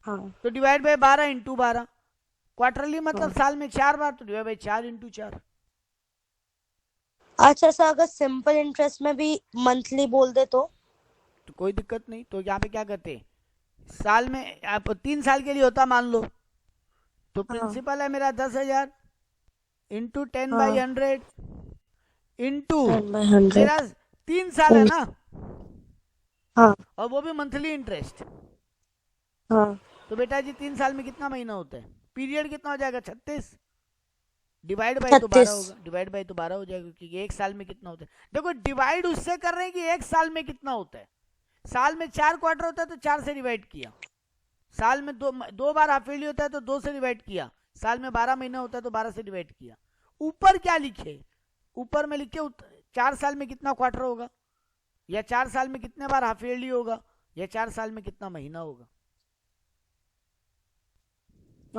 हाँ तो डिवाइड बाय 12 इंटू 12। क्वार्टरली मतलब साल में 4 बार, तो डिवाइड बाय 4 इंटू 4। अच्छा सर, अगर सिंपल इंटरेस्ट में भी मंथली बोल दे तो? कोई दिक्कत नहीं। तो यहाँ पे क्या करते, साल में आप 3 साल के लिए होता मान लो, तो हाँ प्रिंसिपल है मेरा 10,000 इंटू 10/100 हाँ, इंटू 10/100। मेरा 3 साल है ना, हाँ और वो भी मंथली इंटरेस्ट। हाँ, तो बेटा जी 3 साल में कितना महीना होता है, पीरियड कितना हो जाएगा 36, डिवाइड बाई तो 12 36। होगा, डिवाइड बाई तो 12 हो जाएगा, क्योंकि एक साल में कितना होता है। देखो डिवाइड उससे कर रहे हैं कि एक साल में कितना होता है। साल में 4 क्वार्टर होता है तो 4 से डिवाइड किया, साल में दो बार हाफ ईयरली होता है तो 2 से डिवाइड किया, साल में 12 महीना होता है तो 12 से डिवाइड किया। ऊपर क्या लिखे, ऊपर में लिखे 4 साल में कितना क्वार्टर होगा, या 4 साल में कितने बार हाफ ईयरली होगा, या 4 साल में कितना महीना होगा।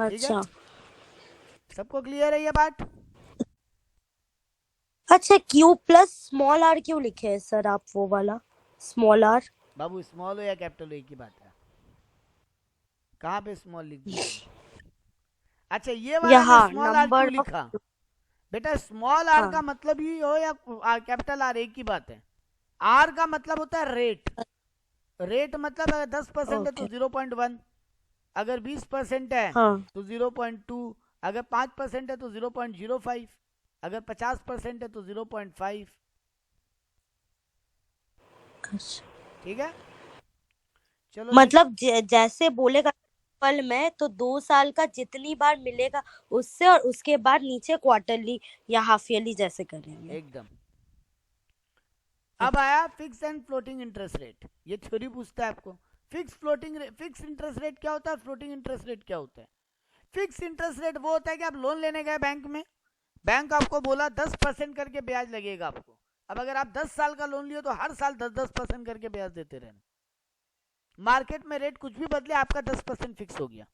ठीक है, अच्छा सबको क्लियर है ये बात? अच्छा, क्यू प्लस स्मॉल आर क्यों लिखे है सर आप, वो वाला स्मॉल आर? बाबू स्मॉल हो या कैपिटल हो एक ही बात है, कहाँ पे स्मॉल लिख दिया ये? अच्छा ये वाला में यहाँ स्मॉल आर नंबर क्यों ऑफ। लिखा? बेटा स्मॉल आर का हाँ मतलब ही हो या कैपिटल आर एक ही बात है। आर का मतलब होता है रेट, रेट मतलब अगर 10% है तो ओके। 0.1, अगर 20% है हाँ तो 0.2, अगर 5% है तो 0.05, अगर 50% है तो 0.5। अच्छा। ठीक है, चलो जी। मतलब जैसे बोलेगा पल में तो 2 साल का जितनी बार मिलेगा उससे, और उसके बाद नीचे क्वार्टरली या हाफ ईयरली जैसे करेंगे। एकदम। अब आया fix and floating interest rate, ये थ्योरी पूछता है आपको। फिक्स इंटरेस्ट रेट क्या होता है, फ्लोटिंग इंटरेस्ट रेट क्या होता है? फिक्स इंटरेस्ट रेट वो होता है कि आप लोन लेने गए बैंक में, बैंक आपको बोला 10% करके ब्याज लगेगा आपको। अब अगर आप 10 साल का लोन लियो तो हर साल 10% करके ब्याज देते रहना, मार्केट में रेट कुछ भी बदले आपका 10% फिक्स हो गया।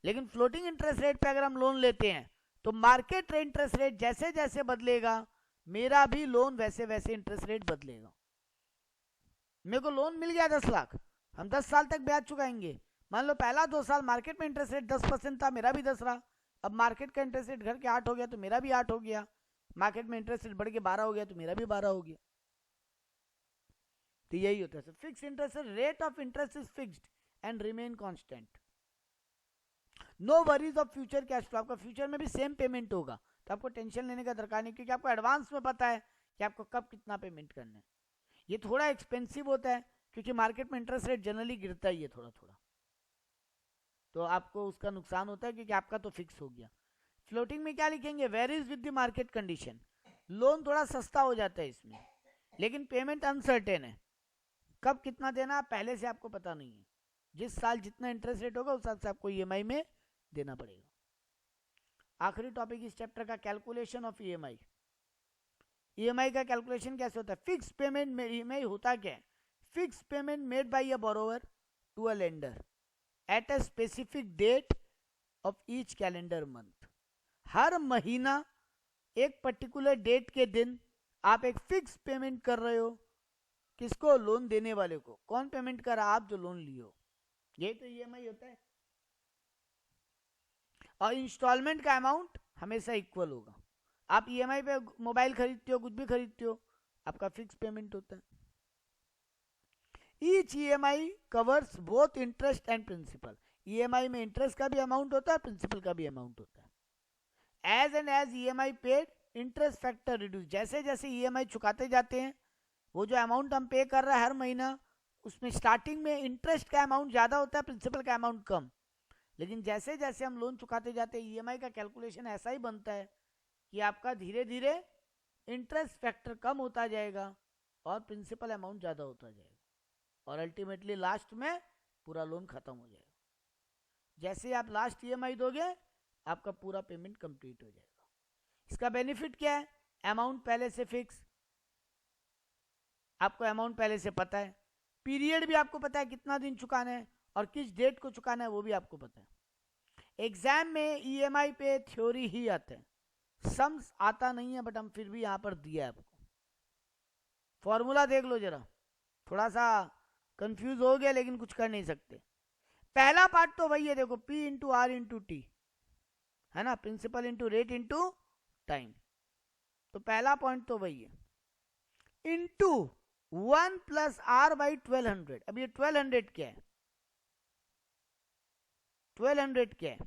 लेकिन फ्लोटिंग इंटरेस्ट रेट पे अगर हम लोन लेते हैं तो मार्केट इंटरेस्ट रेट जैसे जैसे बदलेगा, मेरा भी लोन वैसे वैसे इंटरेस्ट रेट बदलेगा। मेरे को लोन मिल गया 10 लाख, हम 10 साल तक ब्याज चुकाएंगे। मान लो पहला 2 साल मार्केट में इंटरेस्ट रेट 10% था, मेरा भी 10 रहा। अब मार्केट का इंटरेस्ट रेट घर के 8 हो गया तो मेरा भी 8 हो गया, मार्केट में इंटरेस्ट रेट बढ़ के 12 हो गया तो मेरा भी 12 हो गया। तो यही होता है fix interest rate of interest is fixed and remain constant. No worries of future cash flow, आपका फ्यूचर में भी सेम पेमेंट होगा, तो आपको टेंशन लेने का दरकार नहीं, क्योंकि आपको एडवांस में पता है कि आपको कब कितना पेमेंट करना है। ये थोड़ा एक्सपेंसिव होता है क्योंकि मार्केट में इंटरेस्ट रेट जनरली गिरता ही है थोड़ा थोड़ा, तो आपको उसका नुकसान होता है क्योंकि आपका तो फिक्स हो गया। फ्लोटिंग में क्या लिखेंगे, varies with the market condition, loan थोड़ा सस्ता हो जाता है इसमें, लेकिन पेमेंट अनसर्टेन है, कब कितना देना पहले से आपको पता नहीं है। जिस साल जितना इंटरेस्ट रेट होगा उस हिसाब से आपको ईएमआई में देना पड़ेगा। आखिरी टॉपिक इस चैप्टर का, कैलकुलेशन ऑफ ईएमआई। ईएमआई का कैलकुलेशन कैसे होता है? फिक्स पेमेंट में ईएमआई होता क्या है? Fix payment made by a borrower to a lender at a specific date of each calendar month. हर महीना एक पर्टिकुलर डेट के दिन आप एक फिक्स पेमेंट कर रहे हो, किसको? लोन देने वाले को। कौन पेमेंट कर रहा? आप जो लोन लियो। यही तो ईएमआई होता है। और इंस्टॉलमेंट का अमाउंट हमेशा इक्वल होगा। आप ईएमआई पे मोबाइल खरीदते हो, कुछ भी खरीदते हो, आपका फिक्स पेमेंट होता है। Each EMI covers both interest and principal. EMI में इंटरेस्ट का भी अमाउंट होता है, प्रिंसिपल का भी अमाउंट होता है। As and as EMI paid, interest factor reduce. जैसे जैसे ईएमआई चुकाते जाते हैं, वो जो अमाउंट हम पे कर रहे हैं हर महीना, उसमें स्टार्टिंग में इंटरेस्ट का अमाउंट ज़्यादा होता है, प्रिंसिपल का अमाउंट कम। लेकिन जैसे जैसे हम लोन चुकाते जाते हैं, ईएमआई का कैलकुलेशन ऐसा ही बनता है कि आपका धीरे धीरे इंटरेस्ट फैक्टर कम होता जाएगा और प्रिंसिपल अमाउंट ज़्यादा होता जाएगा, और अल्टीमेटली लास्ट में पूरा लोन खत्म हो जाएगा। जैसे आप लास्ट ईएमआई दोगे, आपका पूरा पेमेंट कंप्लीट हो जाएगा। इसका बेनिफिट क्या है? अमाउंट पहले से फिक्स, आपको अमाउंट पहले से पता है, पीरियड भी आपको पता है कितना दिन चुकाना है और किस डेट को चुकाना है वो भी आपको पता है। एग्जाम में ईएमआई पे थ्योरी ही आता है, सम्स आता नहीं है, बट हम फिर भी यहां पर दिया है आपको। फॉर्मूला देख लो जरा, थोड़ा सा कंफ्यूज हो गया लेकिन कुछ कर नहीं सकते। पहला पार्ट तो वही है, देखो, P into R into T, है ना, principal into rate into time. तो पहला पॉइंट तो वही है, इंटू 1 प्लस आर बाई 1200। अब ये 1200 क्या है, 1200 क्या है,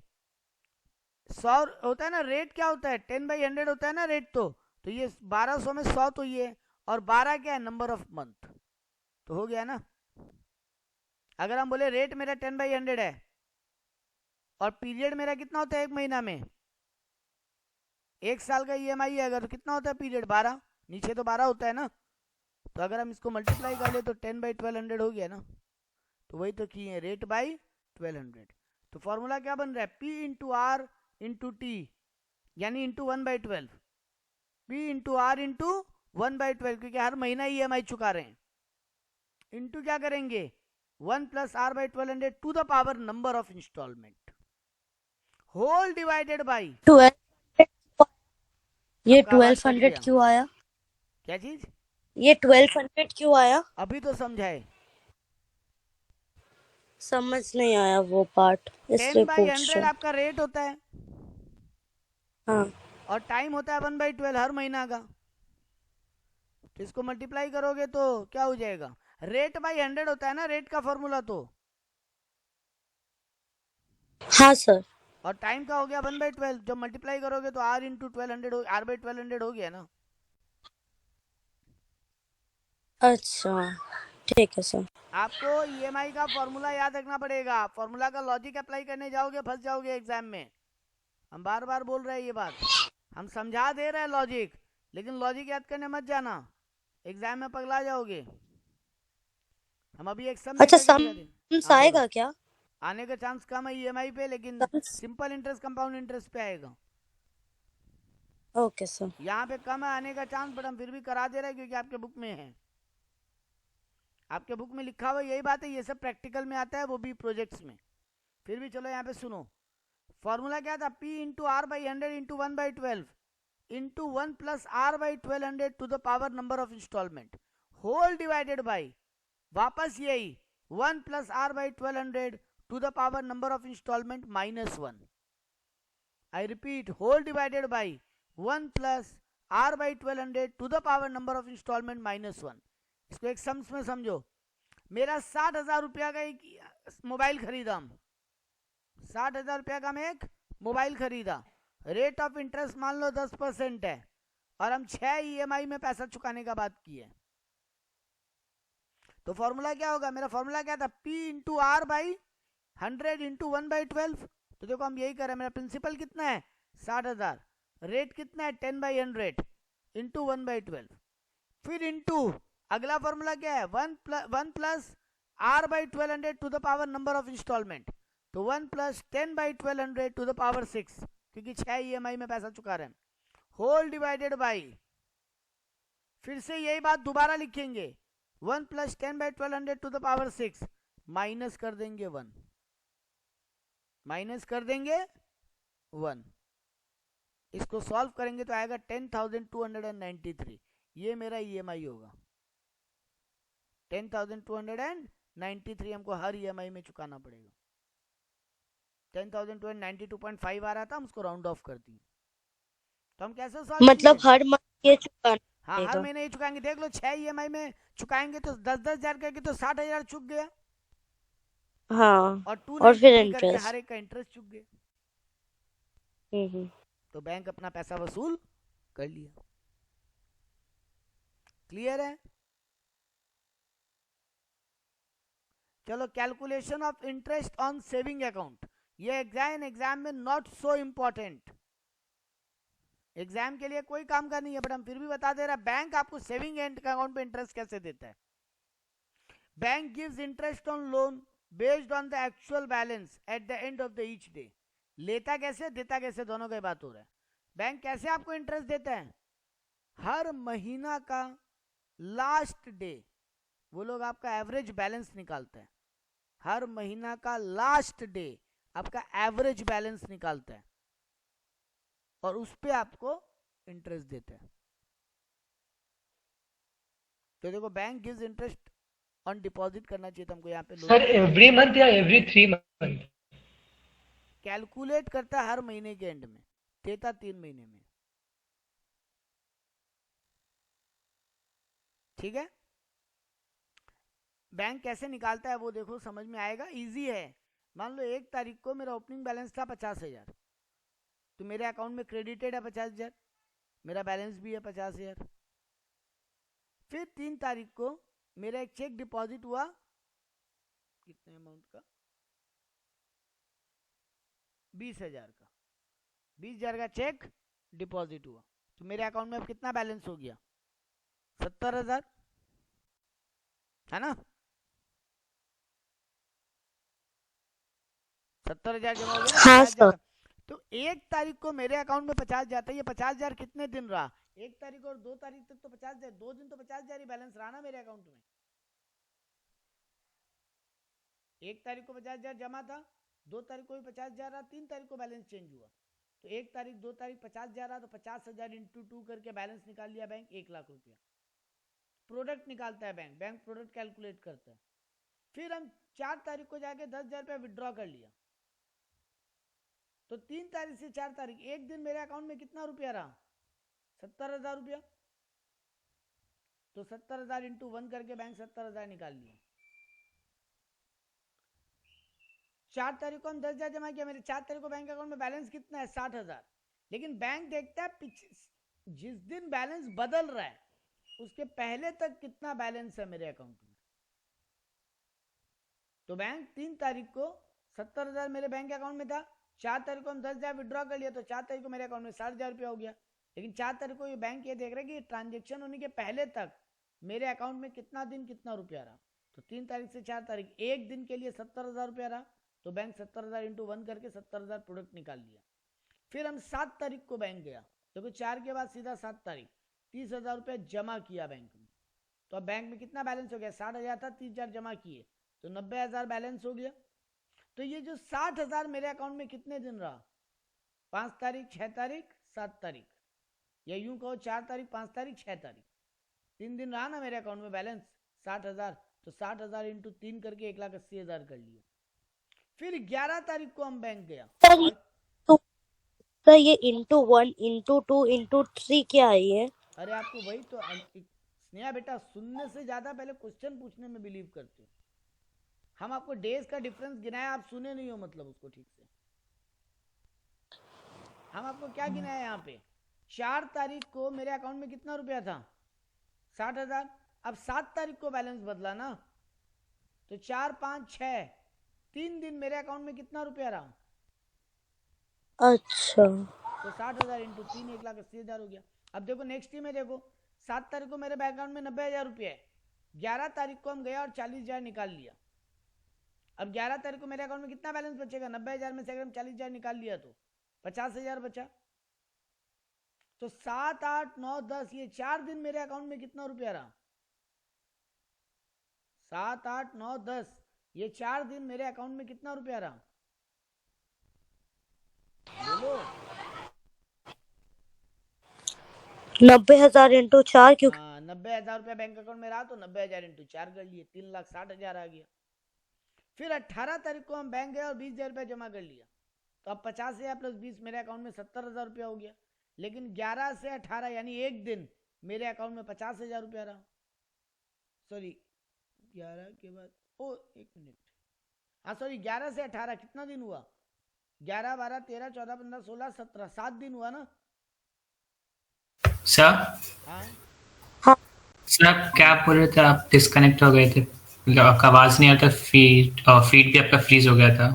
100 होता है ना रेट, क्या होता है 10/100 होता है ना रेट, तो ये 1200 में 100 तो ये, और 12 क्या है नंबर ऑफ मंथ, तो हो गया ना। अगर हम बोले रेट मेरा 10/100 है और पीरियड मेरा कितना होता है एक महीना में, एक साल का ईएमआई है अगर, तो कितना होता है पीरियड 12, नीचे तो 12 होता है ना, तो अगर हम इसको मल्टीप्लाई कर ले तो 10/1200 हो गया ना, तो वही तो किए रेट बाई 1200। तो फॉर्मूला क्या बन रहा है, P into R into T, यानी into 1/12, P into R into 1/12, क्योंकि हर महीना ईएमआई चुका रहे हैं, इंटू क्या करेंगे 1 plus R by 1200 to the power number of instalment, whole divided by 1200, ये आपका आवाज कट 1200 गया। क्यों आया, क्या चीज, ये 1200 क्यों आया, अभी तो समझाए, समझ नहीं आया वो पार्ट, इसलिए पूछ 10/100 रहा हूँ। आपका रेट होता है हाँ और टाइम होता है 1/12 हर महीना का, तो इसको मल्टीप्लाई करोगे तो क्या हो जाएगा, रेट बाई 100 होता है ना रेट का फॉर्मूला, तो हाँ सर, और टाइम का हो गया 1/12, जब मल्टीप्लाई करोगे तो आर इंटू 1200 आर बाई 1200 हो गया ना। अच्छा ठीक है सर। आपको ईएमआई का फॉर्मूला याद रखना पड़ेगा, फॉर्मूला का लॉजिक अप्लाई करने जाओगे फंस जाओगे एग्जाम में, हम बार बार बोल रहे हैं ये बात, हम समझा दे रहे हैं लॉजिक, लेकिन लॉजिक याद करने मत जाना, एग्जाम में पगला जाओगे। हम अभी एक सम अच्छा करके दिखा दें। सम्स हाँ, बोलो। आएगा क्या, आने का चांस कम है ईएमआई पे, लेकिन sums, simple interest compound interest पे आएगा, ओके सर। यहाँ पे कम है आने का चांस, बट हम फिर भी करा दे रहे हैं क्योंकि आपके बुक में है, आपके बुक में लिखा हुआ यही बात है, ये सब प्रैक्टिकल में आता है, वो भी प्रोजेक्ट्स में, फिर भी चलो यहाँ पे सुनो। फॉर्मूला क्या था, P into R by 100 into 1/12 into 1 plus R by 1200 to the power number of instalment, whole divided by, वापस यही 1 plus R by 1200 to the power number of instalment -1। I repeat, whole divided by 1 plus R by 1200 to the power number of instalment -1। इसको एक sums में समझो, मेरा 60,000 रुपया का एक मोबाइल खरीदा, हम 60,000 रुपया का मैं एक मोबाइल खरीदा, रेट ऑफ इंटरेस्ट मान लो 10% है, और हम 6 ईएमआई में पैसा चुकाने का बात की है, तो फॉर्मूला क्या होगा, मेरा फॉर्मूला क्या था, P into R by 100 into 1/12। तो देखो हम यही कर रहे हैं, मेरा प्रिंसिपल कितना है 60,000, रेट कितना है 10/100 इंटू 1/12, फिर इंटू अगला फॉर्मूला क्या है 1 plus R by 1200 to the power number of instalment, तो 1 प्लस 10/1200 टू द पावर 6, क्योंकि 6 ईएमआई में पैसा चुका रहे हैं, होल डिवाइडेड बाई, फिर से यही बात दोबारा लिखेंगे, 1 प्लस 10/1200 टू द पावर 6, माइनस कर देंगे 1, माइनस कर देंगे 1, इसको सॉल्व करेंगे तो आएगा 10,293, ये मेरा ईएमआई होगा, 10,293 हमको हर ईएमआई में चुकाना पड़ेगा, 10,292.5 आ रहा था, हम उसको राउंड ऑफ कर दिए, तो हम कैसे सॉल्व मतलब किए? हर मंथ ये चुकाना हाँ हर पड़ेगा। महीने ही चुकाएंगे, देख लो 6 ईएमआई में चुकाएंगे तो 10-10 हजार करके तो 60,000 चुक गया, हाँ और और फिर 293 करके इंटरेस्ट। हर एक का इंटरेस्ट चुक गया, हम्म। तो बैंक अपना पैसा वसूल कर लिया। क्लियर है? चलो, calculation of interest on saving account, ये एग्जाम में नॉट सो इंपॉर्टेंट, एग्जाम के लिए कोई काम का नहीं है, बट हम फिर भी बता दे रहा है, बैंक आपको सेविंग अकाउंट पे इंटरेस्ट कैसे देता है। Bank gives interest on loan based on the actual balance at the end of the each day. लेता कैसे देता कैसे दोनों की बात हो रहा है। बैंक कैसे आपको इंटरेस्ट देता है, हर महीना का लास्ट डे वो लोग आपका एवरेज बैलेंस निकालते हैं, हर महीना का लास्ट डे आपका एवरेज बैलेंस निकालता है और उस पे आपको इंटरेस्ट देता है। तो देखो, bank gives interest on deposit करना चाहिए था हमको यहाँ पे, सर एवरी मंथ या एवरी 3 मंथ? कैलकुलेट करता है हर महीने के एंड में, देता 3 महीने में। ठीक है। बैंक कैसे निकालता है वो देखो, समझ में आएगा, इजी है। मान लो 1 तारीख को मेरा ओपनिंग बैलेंस था 50,000, तो मेरे अकाउंट में क्रेडिटेड है 50,000, मेरा बैलेंस भी है 50,000। फिर 3 तारीख को मेरा एक चेक डिपॉजिट हुआ, कितने अमाउंट का, 20,000 का, 20,000 का चेक डिपॉजिट हुआ, तो मेरे अकाउंट में अब कितना बैलेंस हो गया, 70,000, है ना। 70,000 जमा हो गया ना, हाँ 50,000 सर। का। तो 1 तारीख को मेरे अकाउंट में 50 जाता है, ये 50,000 कितने दिन रहा, 1 तारीख और 2 तारीख तक तो 50,000, 2 दिन तो 50,000 ही बैलेंस रहा ना मेरे अकाउंट में। 1 तारीख को 50,000 जमा था, 2 तारीख को भी 50,000 रहा, 3 तारीख को बैलेंस चेंज हुआ, तो 1 तारीख 2 तारीख 50,000 रहा, तो 50,000 इंटू 2 करके बैलेंस निकाल लिया बैंक, 1,00,000 रुपया। प्रोडक्ट निकालता है बैंक, बैंक प्रोडक्ट कैलकुलेट करता है। फिर हम 4 तारीख को जाके 10,000 रुपया विड्रॉ कर लिया, तो 3 तारीख से 4 तारीख एक दिन मेरे अकाउंट में कितना रुपया रहा, 70,000 रुपया। तो 70,000 इंटू 1 करके बैंक 70,000 निकाल लिया। 4 तारीख को हम 10,000 जमा किया, मेरे 4 तारीख को बैंक अकाउंट में बैलेंस कितना है, 60,000। लेकिन बैंक देखता है जिस दिन बैलेंस बदल रहा है उसके पहले तक कितना बैलेंस है मेरे अकाउंट में। तो बैंक 3 तारीख को 70,000 मेरे बैंक अकाउंट में था, 4 तारीख को हम 10,000 विड्रॉ कर लिया, तो 4 तारीख को मेरे अकाउंट में 60,000 रुपया हो गया। लेकिन 4 तारीख को ये बैंक ये देख रहा है कि ट्रांजेक्शन होने के पहले तक मेरे अकाउंट में कितना दिन कितना रुपया रहा। तो 3 तारीख से 4 तारीख एक दिन के लिए 70,000 रुपया रहा, तो बैंक 70,000 इंटू 1 करके 70,000 प्रोडक्ट निकाल लिया। फिर हम 7 तारीख को बैंक गया, देखो 4 के बाद सीधा 7 तारीख 30,000 रुपया जमा किया बैंक में। तो अब बैंक में कितना बैलेंस हो गया, 60,000 था, 30,000 जमा किए तो 90,000 बैलेंस हो गया। तो ये जो 60,000 मेरे अकाउंट में कितने दिन रहा, 5 तारीख 6 तारीख 7 तारीख, या यूं कहो 4 तारीख 5 तारीख 6 तारीख, 3 दिन रहा ना मेरे अकाउंट में बैलेंस 60,000। तो 60,000 इंटू 3 करके 1,80,000 कर लिया। फिर 11 तारीख को हम बैंक गया। सर ये इंटू 1 इंटू 2 इंटू 3 क्या है ये? अरे आपको वही तो स्नेहा बेटा, सुनने से ज्यादा पहले क्वेश्चन पूछने में बिलीव करते हो। हम आपको डेज का डिफरेंस गिनाया, आप सुने नहीं हो मतलब उसको ठीक से। हम आपको क्या गिनाया यहाँ पे, 4 तारीख को मेरे अकाउंट में कितना रुपया था, 60,000। अब 7 तारीख को बैलेंस बदला ना, तो 4 5 6 3 दिन मेरे अकाउंट में कितना रुपया रहा, अच्छा। तो 60,000 इंटू 3 1,80,000 हो गया। अब देखो नेक्स्ट में देखो, 7 तारीख को मेरे बैंक अकाउंट में 90,000 रुपया है, 11 तारीख को हम गया और 40,000 निकाल लिया। अब 11 तारीख को मेरे अकाउंट में कितना बैलेंस बचेगा, 90,000 में से अगर हम 40,000 निकाल लिया तो 50,000 बचा। तो 7 8 9 10 ये 4 दिन मेरे अकाउंट में कितना रुपया रहा, 7 8 9 10 ये 4 दिन मेरे अकाउंट में कितना रुपया रहा, बोलो। 90,000 इंटू 4 क्योंकि 90,000 रुपया बैंक अकाउंट में रहा, तो 90,000 इंटू 4 कर लिए, 3,60,000 आ गया। फिर 18 तारीख को हम बैंक गए और 20,000 रुपया जमा कर लिया, तो अब 50,000 प्लस 20 मेरे अकाउंट में 70,000 रुपया हो गया। लेकिन 11 से 18 यानी एक दिन मेरे अकाउंट में 50,000 रुपया रहा। सॉरी 11 के बाद एक मिनट, हाँ सॉरी 11 से 18 कितना दिन हुआ, 11 12 13 14 15 16 17 7 दिन हुआ ना सर। हाँ। सर आप क्या बोल रहे थे, आप डिस्कनेक्ट हो गए थे, आपका आवाज नहीं आता, फीड भी आपका फ्रीज हो गया था।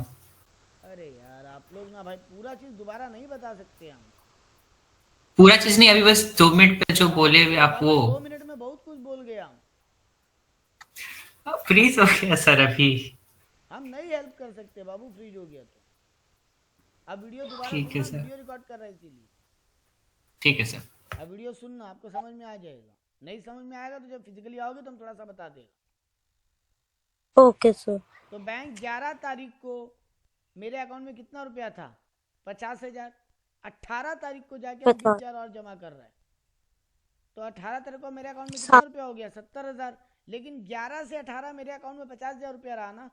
अरे यार आप लोग ना भाई पूरा चीज दोबारा नहीं बता सकते हम। पूरा चीज नहीं, अभी बस 2 मिनट पे जो बोले आप वो 2 मिनट में बहुत कुछ बोल गया, फ्रीज हो गया सर अभी। हम नहीं हेल्प कर सकते बाबू, फ्रीज हो गया तो। अब वीडियो दोबारा ठीक है सुनना, सर। वीडियो रिकॉर्ड कर रहा है इसीलिए। ठीक है सर। अब वीडियो सुनना, आपको समझ में आ जाएगा। नहीं समझ में आएगा तो जब फिजिकली आओगे तो हम थोड़ा सा बता देगा। Okay sir. तो बैंक 11 तारीख को मेरे अकाउंट में कितना रुपया था, 50,000। 18 तारीख को जाके 20,000 और जमा कर रहा है, तो 18 तारीख को मेरे अकाउंट में कितना रुपया हो गया, 70,000। लेकिन 11 से 18 मेरे अकाउंट में 50,000 रुपया रहा ना,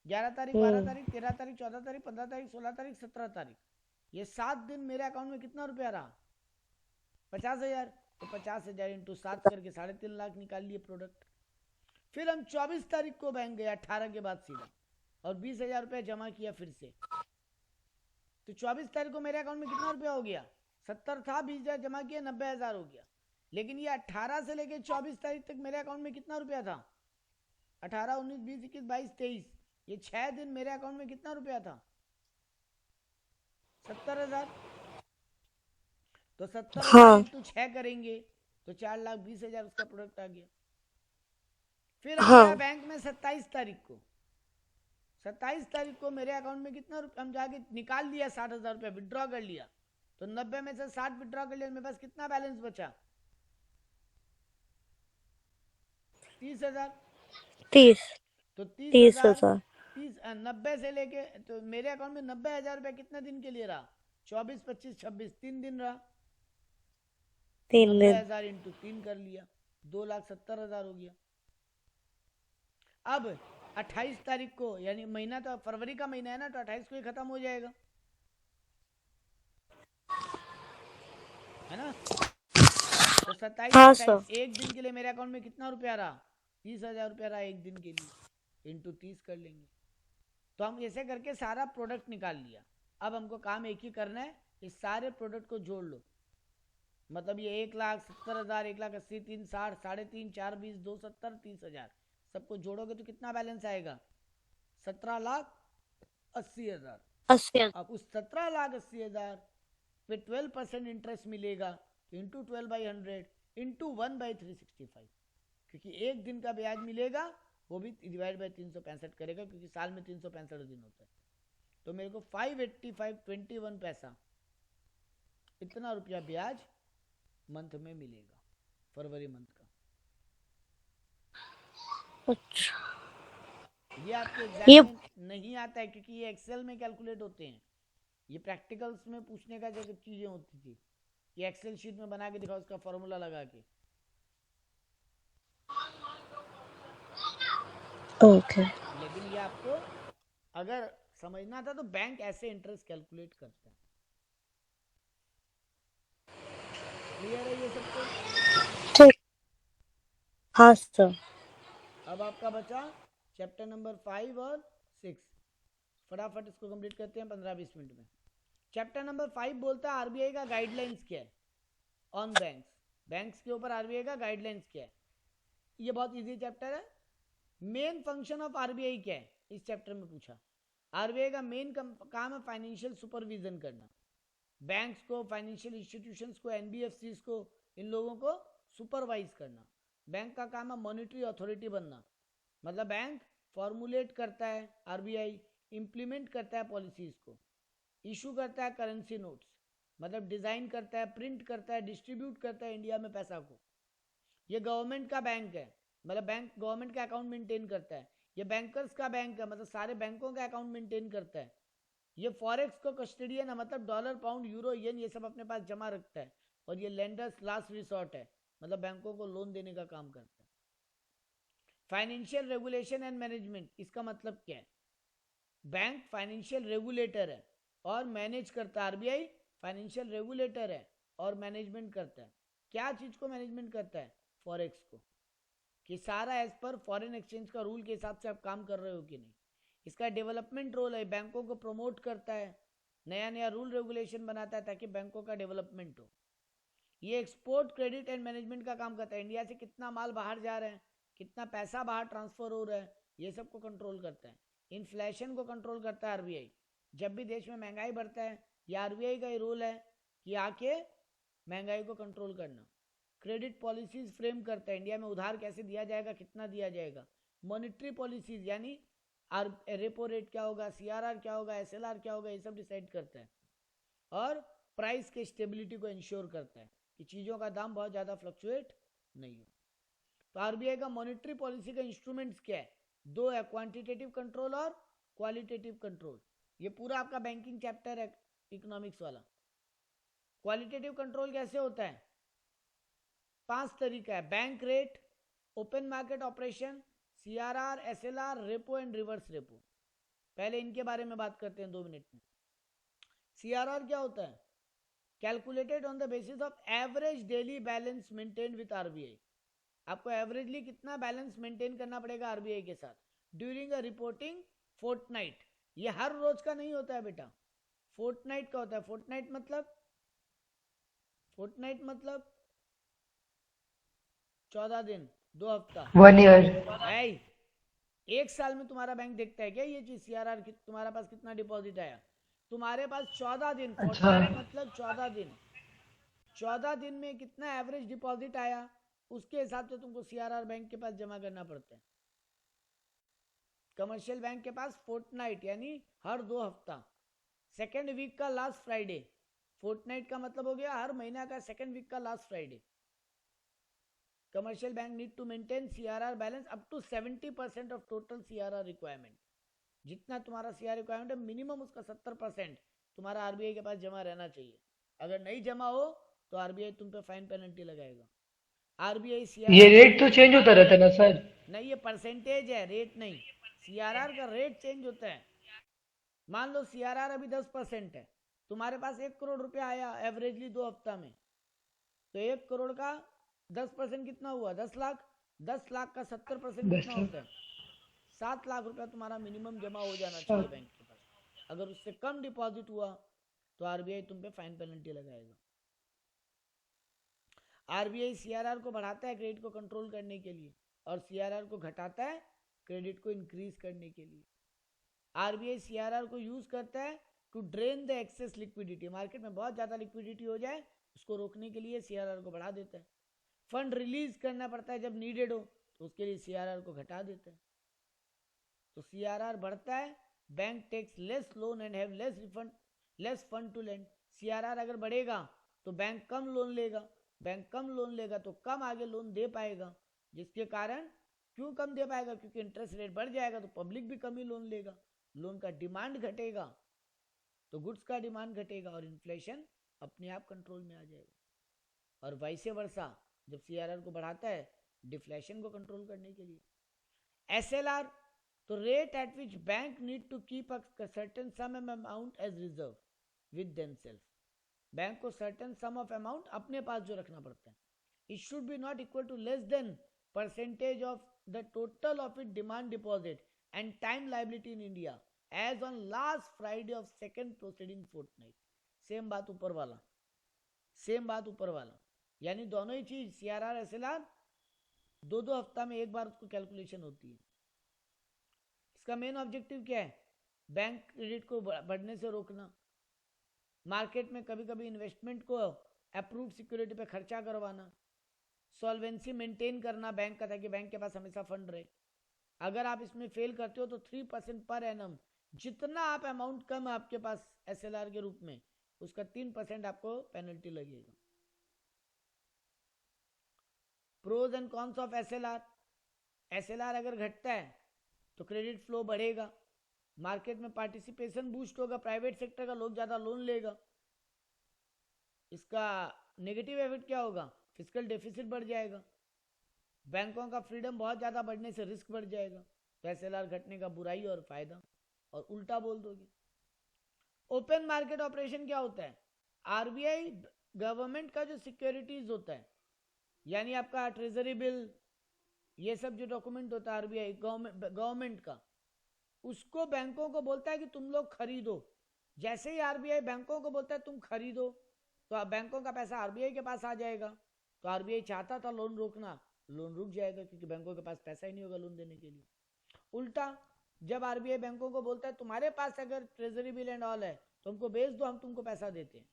11 तारीख 12 तारीख 13 तारीख 14 तारीख 15 तारीख 16 तारीख 17 तारीख, ये 7 दिन मेरे अकाउंट में कितना रुपया रहा, 50,000। तो 50,000 इंटू 7 करके 3.5 लाख निकाल लिए प्रोडक्ट। फिर हम 24 तारीख को बैंक गए 18 के बाद सीधा, और 20,000 रुपया जमा किया फिर से। तो 24 तारीख को मेरे अकाउंट में कितना रुपया हो गया? 70 था, 20,000 जमा किया, 90,000 हो गया। लेकिन ये 18 से लेके 24 तारीख तक मेरे अकाउंट में कितना रुपया था? 18, 19, 20, 21, 22, 23, ये 6 दिन मेरे अकाउंट में कितना रुपया था? 70,000। तो 70,000 हाँ इंटू 6 करेंगे तो 4,20,000 उसका प्रोडक्ट आ गया। फिर हम हाँ गया बैंक में 27 तारीख को। 27 तारीख को मेरे अकाउंट में कितना रुपया, हम जाके निकाल लिया 60,000 रुपया, विड्रॉ कर लिया। तो 90 में से 60 विड्रॉ कर लिया, मेरे पास कितना बैलेंस बचा? 30,000। 30 तो 30,000 90 से लेके, तो मेरे अकाउंट में 90,000 रुपया कितना दिन के लिए रहा? 24, 25, 26, 3 दिन रहा। 3 दिन। 90,000 इंटू 3 कर लिया, 2,70,000 हो गया। अब 28 तारीख को, यानी महीना तो फरवरी का महीना है ना, तो 28 को ही खत्म हो जाएगा, है ना? तो 27, हाँ 28, सर। एक दिन के लिए मेरे अकाउंट में कितना रुपया रहा? 30,000 रुपया रहा एक दिन के लिए, इंटू 30 कर लेंगे। तो हम ऐसे करके सारा प्रोडक्ट निकाल लिया। अब हमको काम एक ही करना है, इस सारे प्रोडक्ट को जोड़ लो। मतलब ये 1,70,000, 1,80,000, 3, 60, 3.5, 4, 20, 2, 70, 30,000, सबको जोड़ोगे तो कितना बैलेंस आएगा? 17,80,000। 80,000। अब उस 17,80,000 पे 12% इंटरेस्ट मिलेगा, तो इंटू 12/100 इंटू 1/365, क्योंकि एक दिन का ब्याज मिलेगा, वो भी डिवाइड बाई 365 करेगा, क्योंकि साल में 365 दिन होता है। तो मेरे को 585.21 पैसा, इतना रुपया ब्याज मंथ में मिलेगा, फरवरी मंथ का। अच्छा ये आपके ये एग्जाम में नहीं आता है, क्योंकि ये एक्सेल में कैलकुलेट होते हैं। ये प्रैक्टिकल्स में पूछने का जगह चीजें होती थी, ये एक्सेल शीट में बना के दिखाओ, उसका फॉर्मूला लगा के। ओके। लेकिन ये आपको अगर समझना था तो बैंक ऐसे इंटरेस्ट कैलकुलेट करता है। क्लियर है ये सबको? ठीक। हाँ सर। अब आपका बचा चैप्टर नंबर 5 और 6, फटाफट इसको कंप्लीट करते हैं 15-20 मिनट में। चैप्टर नंबर 5 बोलता है आरबीआई का गाइडलाइंस क्या है ऑन बैंक्स, बैंक्स के ऊपर आरबीआई का गाइडलाइंस क्या है। ये बहुत इजी चैप्टर है। मेन फंक्शन ऑफ आरबीआई क्या है, इस चैप्टर में पूछा। आरबीआई का मेन काम है फाइनेंशियल सुपरविजन करना, बैंक्स को, फाइनेंशियल इंस्टीट्यूशंस को, एनबीएफसीज को, इन लोगों को सुपरवाइज करना। बैंक का काम है मॉनिटरी अथॉरिटी बनना, मतलब बैंक फॉर्मुलेट करता है, आरबीआई इम्प्लीमेंट करता है पॉलिसीज को, इशू करता है करेंसी नोट्स, मतलब डिजाइन करता है, प्रिंट करता है, डिस्ट्रीब्यूट करता है इंडिया में पैसा को। ये गवर्नमेंट का बैंक है, मतलब बैंक गवर्नमेंट का अकाउंट मेंटेन करता है। ये बैंकर्स का बैंक है, मतलब सारे बैंकों का अकाउंट मेंटेन करता है। ये फॉरेक्स को कस्टडियन है, मतलब डॉलर, पाउंड, यूरो, येन, ये सब अपने पास जमा रखता है। और ये लेंडर्स लास्ट रिसोर्ट है, मतलब बैंकों को लोन देने का काम करता है। फाइनेंशियल रेगुलेशन एंड मैनेजमेंट, इसका मतलब क्या है? बैंक फाइनेंशियल रेगुलेटर है और मैनेज करता है, आरबीआई फाइनेंशियल रेगुलेटर है और मैनेजमेंट करता है। क्या चीज को मैनेजमेंट करता है? फॉरेक्स को, कि सारा एज पर फॉरेन एक्सचेंज का रूल के हिसाब से आप काम कर रहे हो कि नहीं। इसका डेवलपमेंट रोल है, बैंकों को प्रमोट करता है, नया नया रूल रेगुलेशन बनाता है ताकि बैंकों का डेवलपमेंट हो। ये एक्सपोर्ट क्रेडिट एंड मैनेजमेंट का काम करता है, इंडिया से कितना माल बाहर जा रहा है, कितना पैसा बाहर ट्रांसफर हो रहा है, ये सब को कंट्रोल करता है। इन्फ्लेशन को कंट्रोल करता है आरबीआई। जब भी देश में महंगाई बढ़ता है, ये आरबीआई का ही रोल है कि आके महंगाई को कंट्रोल करना। क्रेडिट पॉलिसीज फ्रेम करता है, इंडिया में उधार कैसे दिया जाएगा, कितना दिया जाएगा। मॉनिटरी पॉलिसीज यानी रेपो रेट क्या होगा, सीआरआर क्या होगा, एसएलआर क्या होगा, ये सब डिसाइड करता है। और प्राइस के स्टेबिलिटी को इंश्योर करता है कि चीज़ों का दाम बहुत ज़्यादा फ्लक्चुएट नहीं हो। तो आरबीआई का मॉनिटरी पॉलिसी का इंस्ट्रूमेंट्स क्या है? दो है, क्वांटिटेटिव कंट्रोल और क्वालिटेटिव कंट्रोल। ये पूरा आपका बैंकिंग चैप्टर है इकोनॉमिक्स वाला। क्वालिटेटिव कंट्रोल कैसे होता है? 5 तरीका है, bank rate, open market operation, CRR, SLR, repo and reverse repo. पहले इनके बारे में बात करते हैं 2 मिनट में। सीआरआर क्या होता है? Calculated on the basis of average daily balance maintain with RBI. आपको एवरेजली कितना बैलेंस मेंटेन करना पड़ेगा आरबीआई के साथ ड्यूरिंग अ रिपोर्टिंग फोर्टनाइट। ये हर रोज का नहीं होता है बेटा, फोर्टनाइट का होता है। फोर्टनाइट मतलब 14 दिन, 2 हफ्ता। 1 ईयर। ऐ, एक साल में तुम्हारा बैंक देखता है क्या ये चीज सीआरआर की तुम्हारा पास कितना डिपॉजिट आया? तुम्हारे पास 14 दिन, अच्छा। फोर्टनाइट मतलब 14 दिन, 14 दिन में कितना एवरेज डिपॉजिट आया उसके हिसाब से तुमको सीआरआर बैंक के पास जमा करना पड़ता है। कमर्शियल बैंक के पास फोर्टनाइट यानी हर 2 हफ्ता, सेकेंड वीक का लास्ट फ्राइडे। फोर्टनाइट का मतलब हो गया हर महीना का सेकेंड वीक का last Friday. Commercial bank need to maintain CRR balance up to 70% of total CRR requirement. जितना तुम्हारा सीआर रिक्वायरमेंट है मिनिमम उसका 70% तुम्हारा आरबीआई के पास जमा रहना चाहिए। अगर नहीं जमा हो तो आरबीआई तुम पे फाइन पेनल्टी लगाएगा। आरबीआई सीआरआर ये रेट तो चेंज होता रहता है ना सर? नहीं, ये परसेंटेज है, रेट नहीं। सीआरआर का रेट चेंज होता है। मान लो सीआरआर अभी 10% है, तुम्हारे पास 1 करोड़ रुपया आया एवरेजली 2 हफ्ता में, तो 1 करोड़ का 10% कितना हुआ? 10 लाख। 10 लाख का 70% कितना होता है? 7 लाख रुपया तुम्हारा मिनिमम जमा हो जाना चाहिए बैंक के पास। अगर उससे कम डिपॉजिट हुआ तो आरबीआई तुम पे फाइन पेनल्टी लगाएगा। आरबीआई सीआरआर को बढ़ाता है क्रेडिट को कंट्रोल करने के लिए, और सीआरआर को घटाता है क्रेडिट को इंक्रीज करने के लिए। आरबीआई सीआरआर को यूज करता है to drain the excess liquidity. Market में बहुत ज्यादा लिक्विडिटी हो जाए उसको रोकने के लिए सीआरआर को बढ़ा देता है। फंड रिलीज करना पड़ता है जब नीडेड हो तो उसके लिए सीआरआर को घटा देता है। तो सीआरआर बढ़ता है, bank takes less loan and have less fund to lend. CRR अगर बढ़ेगा तो बैंक कम लोन लेगा, बैंक कम लोन लेगा तो कम आगे लोन दे पाएगा, जिसके कारण क्यों कम दे पाएगा? क्योंकि इंटरेस्ट रेट बढ़ जाएगा तो पब्लिक भी कम ही लोन लेगा, लोन का डिमांड घटेगा तो गुड्स का डिमांड घटेगा और इन्फ्लेशन अपने आप कंट्रोल में आ जाएगा। और वैसे वर्षा जब सीआरआर को बढ़ाता है डिफ्लेशन को कंट्रोल करने के लिए। एसएलआर तो rate at which bank need to keep a certain sum amount as reserve with themselves. Bank को सर्टेन सम ऑफ अमाउंट अपने पास जो रखना पड़ता है, it should be not equal to less than percentage of the total of it demand deposit and time liability in India as on last Friday of second proceeding fortnight. Same बात ऊपर वाला, same बात ऊपर वाला, यानी दोनों ही चीज CRR SLR 2-2 हफ्ता में एक बार उसको कैलकुलेशन होती है। इसका मेन ऑब्जेक्टिव क्या है? बैंक क्रेडिट को बढ़ने से रोकना, मार्केट में कभी कभी इन्वेस्टमेंट को अप्रूव्ड सिक्योरिटी पे खर्चा करवाना, सॉल्वेंसी मेंटेन करना बैंक का ताकि बैंक के पास हमेशा फंड रहे। अगर आप इसमें फेल करते हो तो 3% पर एनम, जितना आप अमाउंट कम है आपके पास एसएलआर के रूप में उसका 3% आपको पेनल्टी लगेगा। Pros and cons of SLR. SLR अगर घटता है तो क्रेडिट फ्लो बढ़ेगा, मार्केट में पार्टिसिपेशन बूस्ट होगा, प्राइवेट सेक्टर का लोग ज्यादा लोन लेगा। इसका नेगेटिव इफेक्ट क्या होगा? फिस्कल डेफिसिट बढ़ जाएगा, बैंकों का फ्रीडम बहुत ज्यादा बढ़ने से रिस्क बढ़ जाएगा। तो एसएलआर घटने का बुराई और फायदा, और उल्टा बोल दोगे। ओपन मार्केट ऑपरेशन क्या होता है? आरबीआई गवर्नमेंट का जो सिक्योरिटीज होता है, यानी आपका ट्रेजरी बिल, ये सब जो डॉक्यूमेंट होता है आरबीआई गवर्नमेंट का, उसको बैंकों को बोलता है कि तुम लोग खरीदो। जैसे ही आरबीआई बैंकों को बोलता है तुम खरीदो तो बैंकों का पैसा आरबीआई के पास आ जाएगा। तो आरबीआई चाहता था लोन रोकना, लोन रुक जाएगा क्योंकि बैंकों के पास पैसा ही नहीं होगा लोन देने के लिए। उल्टा जब आरबीआई बैंकों को बोलता है तुम्हारे पास अगर ट्रेजरी बिल एंड ऑल है तो हमको बेच दो, हम तुमको पैसा देते हैं,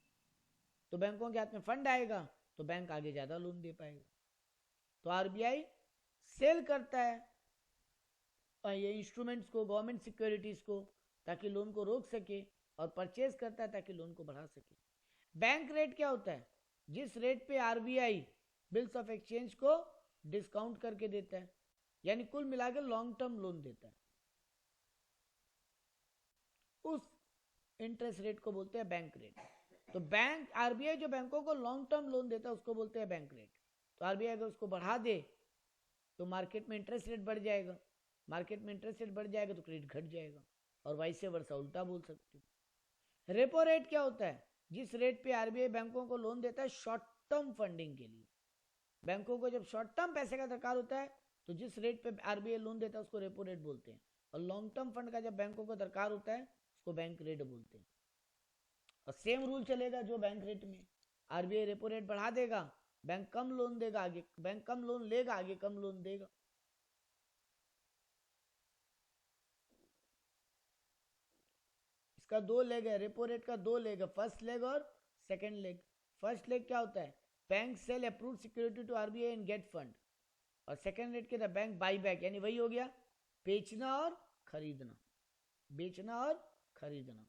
तो बैंकों के हाथ में फंड आएगा तो बैंक आगे ज्यादा लोन दे पाएगा। तो आरबीआई सेल करता है ये इंस्ट्रूमेंट्स को, गवर्नमेंट सिक्योरिटीज को, ताकि लोन को रोक सके, और परचेज करता है ताकि लोन को बढ़ा सके। बैंक रेट क्या होता है? जिस रेट पे आरबीआई बिल्स ऑफ एक्सचेंज को डिस्काउंट करके देता है, यानी कुल मिलाकर लॉन्ग टर्म लोन देता है, उस इंटरेस्ट रेट को बोलते हैं बैंक रेट। तो बैंक आरबीआई जो बैंकों को लॉन्ग टर्म लोन देता है उसको बोलते हैं बैंक रेट। तो आरबीआई अगर उसको बढ़ा दे तो मार्केट में इंटरेस्ट रेट बढ़ जाएगा, मार्केट में इंटरेस्ट रेट बढ़ जाएगा तो क्रेडिट घट जाएगा, और वैसे वर्षा उल्टा बोल सकते हो। रेपो रेट क्या होता है? जिस रेट पे आरबीआई बैंकों को लोन देता है शॉर्ट टर्म फंडिंग के लिए, बैंकों को जब शॉर्ट टर्म पैसे का दरकार होता है तो जिस रेट पे आरबीआई लोन देता है उसको रेपो रेट बोलते हैं, और लॉन्ग टर्म फंड का जब बैंकों को दरकार होता है उसको बैंक रेट बोलते हैं। और सेम रूल चलेगा जो बैंक रेट में, आरबीआई रेपो रेट बढ़ा देगा, बैंक कम लोन देगा, आगे बैंक कम लोन लेगा, आगे कम लोन देगा। इसका दो लेग है, रेपो रेट का दो लेग है, फर्स्ट लेग और सेकंड लेग। फर्स्ट लेग क्या होता है, bank sell approved security to RBI and get fund, और सेकंड लेग के बैंक बाई बैक, यानी वही हो गया बेचना और खरीदना, बेचना और खरीदना।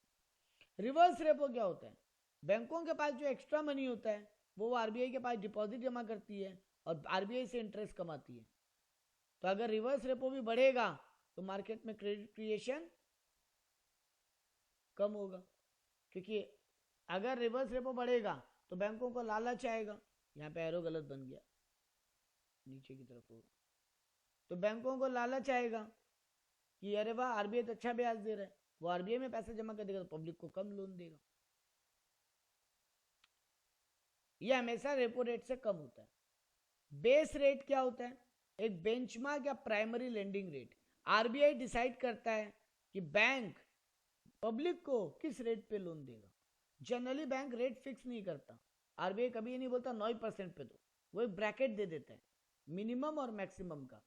रिवर्स रेपो क्या होता है, बैंकों के पास जो एक्स्ट्रा मनी होता है वो आरबीआई के पास डिपॉजिट जमा करती है और आरबीआई से इंटरेस्ट कमाती है। तो अगर रिवर्स रेपो भी बढ़ेगा तो मार्केट में क्रेडिट क्रिएशन कम होगा, क्योंकि अगर रिवर्स रेपो बढ़ेगा तो बैंकों को लालच आएगा, यहाँ पे एरो गलत बन गया, नीचे की तरफ होगा, तो बैंकों को लालच आएगा कि अरे वाह आरबीआई तो अच्छा ब्याज दे रहा है, वो आरबीआई में पैसे जमा कर देगा तो पब्लिक को कम लोन देगा। ये हमेशा रेपो रेट से कम होता है। बेस रेट क्या होता है, एक बेंचमार्क या primary lending rate. RBI decide करता है कि बैंक पब्लिक को किस रेट पे लोन देगा। जनरली बैंक रेट फिक्स नहीं करता, आरबीआई कभी ये नहीं बोलता 9% पे दो, वो एक ब्रैकेट दे देता है मिनिमम और मैक्सिमम का,